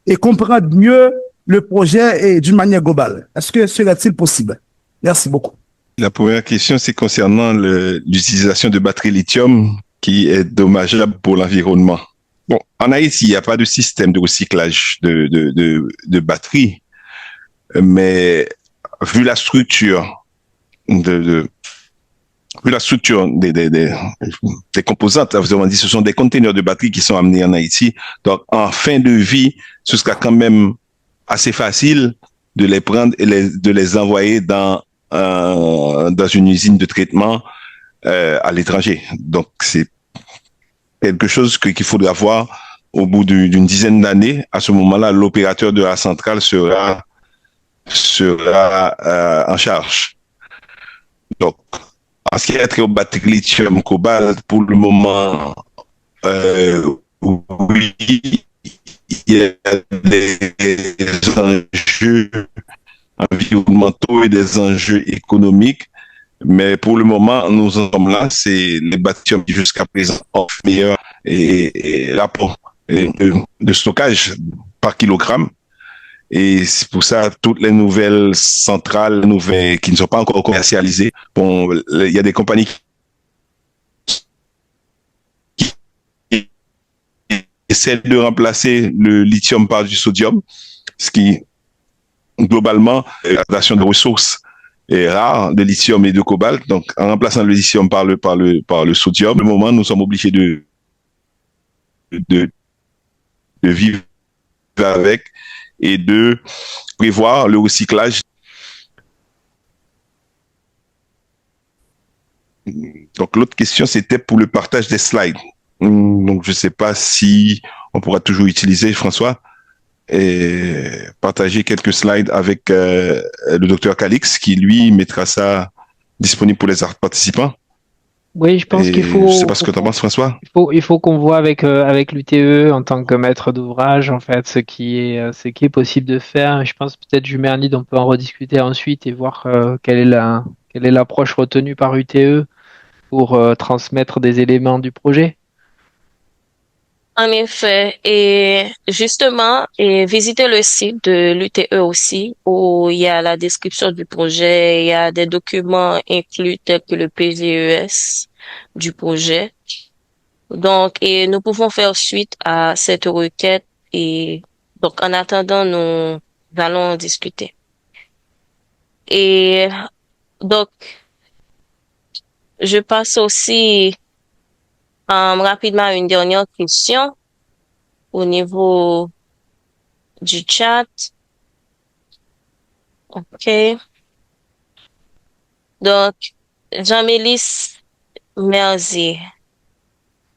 et comprendre mieux le projet et d'une manière globale. Est-ce que serait-il possible? Merci beaucoup. La première question, c'est concernant l'utilisation de batteries lithium qui est dommageable pour l'environnement. Bon, en Haïti, il n'y a pas de système de recyclage de batteries, mais vu la structure vu la structure des composantes, vous avez dit, ce sont des conteneurs de batteries qui sont amenés en Haïti. Donc, en fin de vie, ce sera quand même assez facile de les prendre et de les envoyer dans une usine de traitement à l'étranger. Donc, c'est quelque chose qu'il faudra voir au bout d'une dizaine d'années. À ce moment-là, l'opérateur de la centrale sera en charge. Donc, en ce qui est trait aux batteries lithium cobalt, pour le moment, oui, il y a des enjeux environnementaux et des enjeux économiques. Mais pour le moment, nous en sommes là. C'est les batteries qui jusqu'à présent offrent meilleur rapport de stockage par kilogramme. Et c'est pour ça, toutes les nouvelles centrales qui ne sont pas encore commercialisées, bon, il y a des compagnies qui essaient de remplacer le lithium par du sodium, ce qui, globalement, la relation de ressources est rare de lithium et de cobalt. Donc, en remplaçant le lithium par le sodium, pour le moment, nous sommes obligés de vivre avec et de prévoir le recyclage. Donc, l'autre question, c'était pour le partage des slides. Donc, je ne sais pas si on pourra toujours utiliser, François, et partager quelques slides avec le docteur Calix, qui, lui, mettra ça disponible pour les participants. Oui, je pense qu'il faut. Je ne sais pas ce que tu en penses, François. Il faut qu'on voit avec l'UTE en tant que maître d'ouvrage, en fait, ce qui est possible de faire. Je pense peut-être, Jumernid, on peut en rediscuter ensuite et voir quelle est l'approche retenue par UTE pour transmettre des éléments du projet. En effet, et justement, visitez le site de l'UTE aussi, où il y a la description du projet, il y a des documents inclus tels que le PGES du projet. Donc, et nous pouvons faire suite à cette requête et donc en attendant, nous allons en discuter. Et donc, je passe aussi rapidement à une dernière question au niveau du chat. OK. Donc, Jean-Mélis Merzier.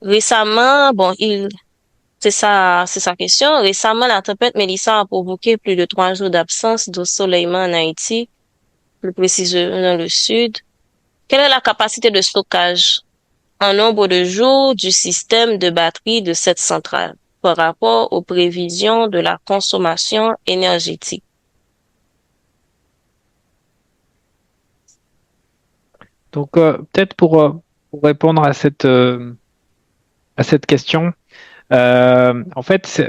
Récemment, bon, c'est sa question. Récemment, la tempête Mélissa a provoqué plus de 3 jours d'absence d'ensoleillement en Haïti, plus précisément dans le sud. Quelle est la capacité de stockage en nombre de jours du système de batterie de cette centrale par rapport aux prévisions de la consommation énergétique? Donc, peut-être pour répondre à cette question, en fait,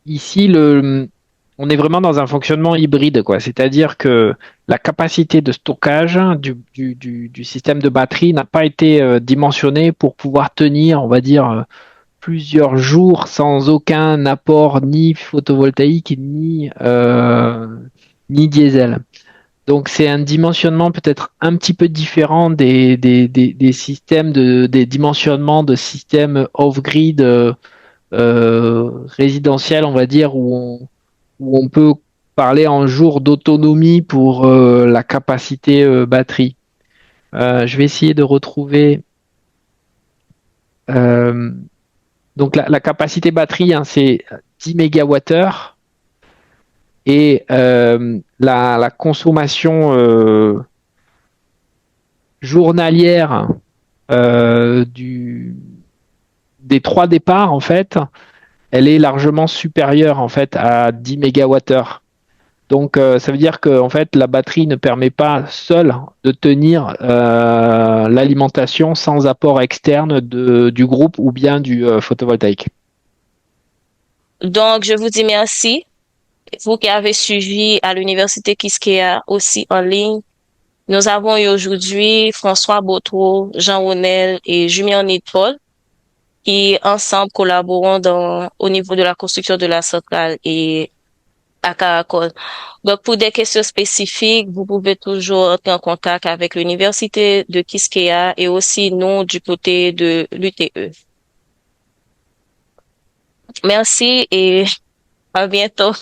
ici, on est vraiment dans un fonctionnement hybride, quoi. C'est-à-dire que la capacité de stockage du système de batterie n'a pas été dimensionnée pour pouvoir tenir, on va dire, plusieurs jours sans aucun apport ni photovoltaïque ni diesel. Donc c'est un dimensionnement peut-être un petit peu différent des systèmes des dimensionnements de systèmes off-grid résidentiels, on va dire, où on peut parler en jours d'autonomie pour la capacité batterie. Je vais essayer de retrouver. Donc la capacité batterie, hein, c'est 10 MWh. Et la consommation journalière des 3 départs, en fait, elle est largement supérieure en fait à 10 mégawattheures. Donc, ça veut dire que en fait, la batterie ne permet pas seule de tenir l'alimentation sans apport externe du groupe ou bien du photovoltaïque. Donc, je vous dis merci. Vous qui avez suivi à l'Université Quisqueya aussi en ligne, nous avons eu aujourd'hui François Bautreau, Jean Ronel et Julien Paul qui ensemble collaborons au niveau de la construction de la centrale et à Caracol. Donc, pour des questions spécifiques, vous pouvez toujours entrer en contact avec l'Université de Quisqueya et aussi nous du côté de l'UTE. Merci et à bientôt.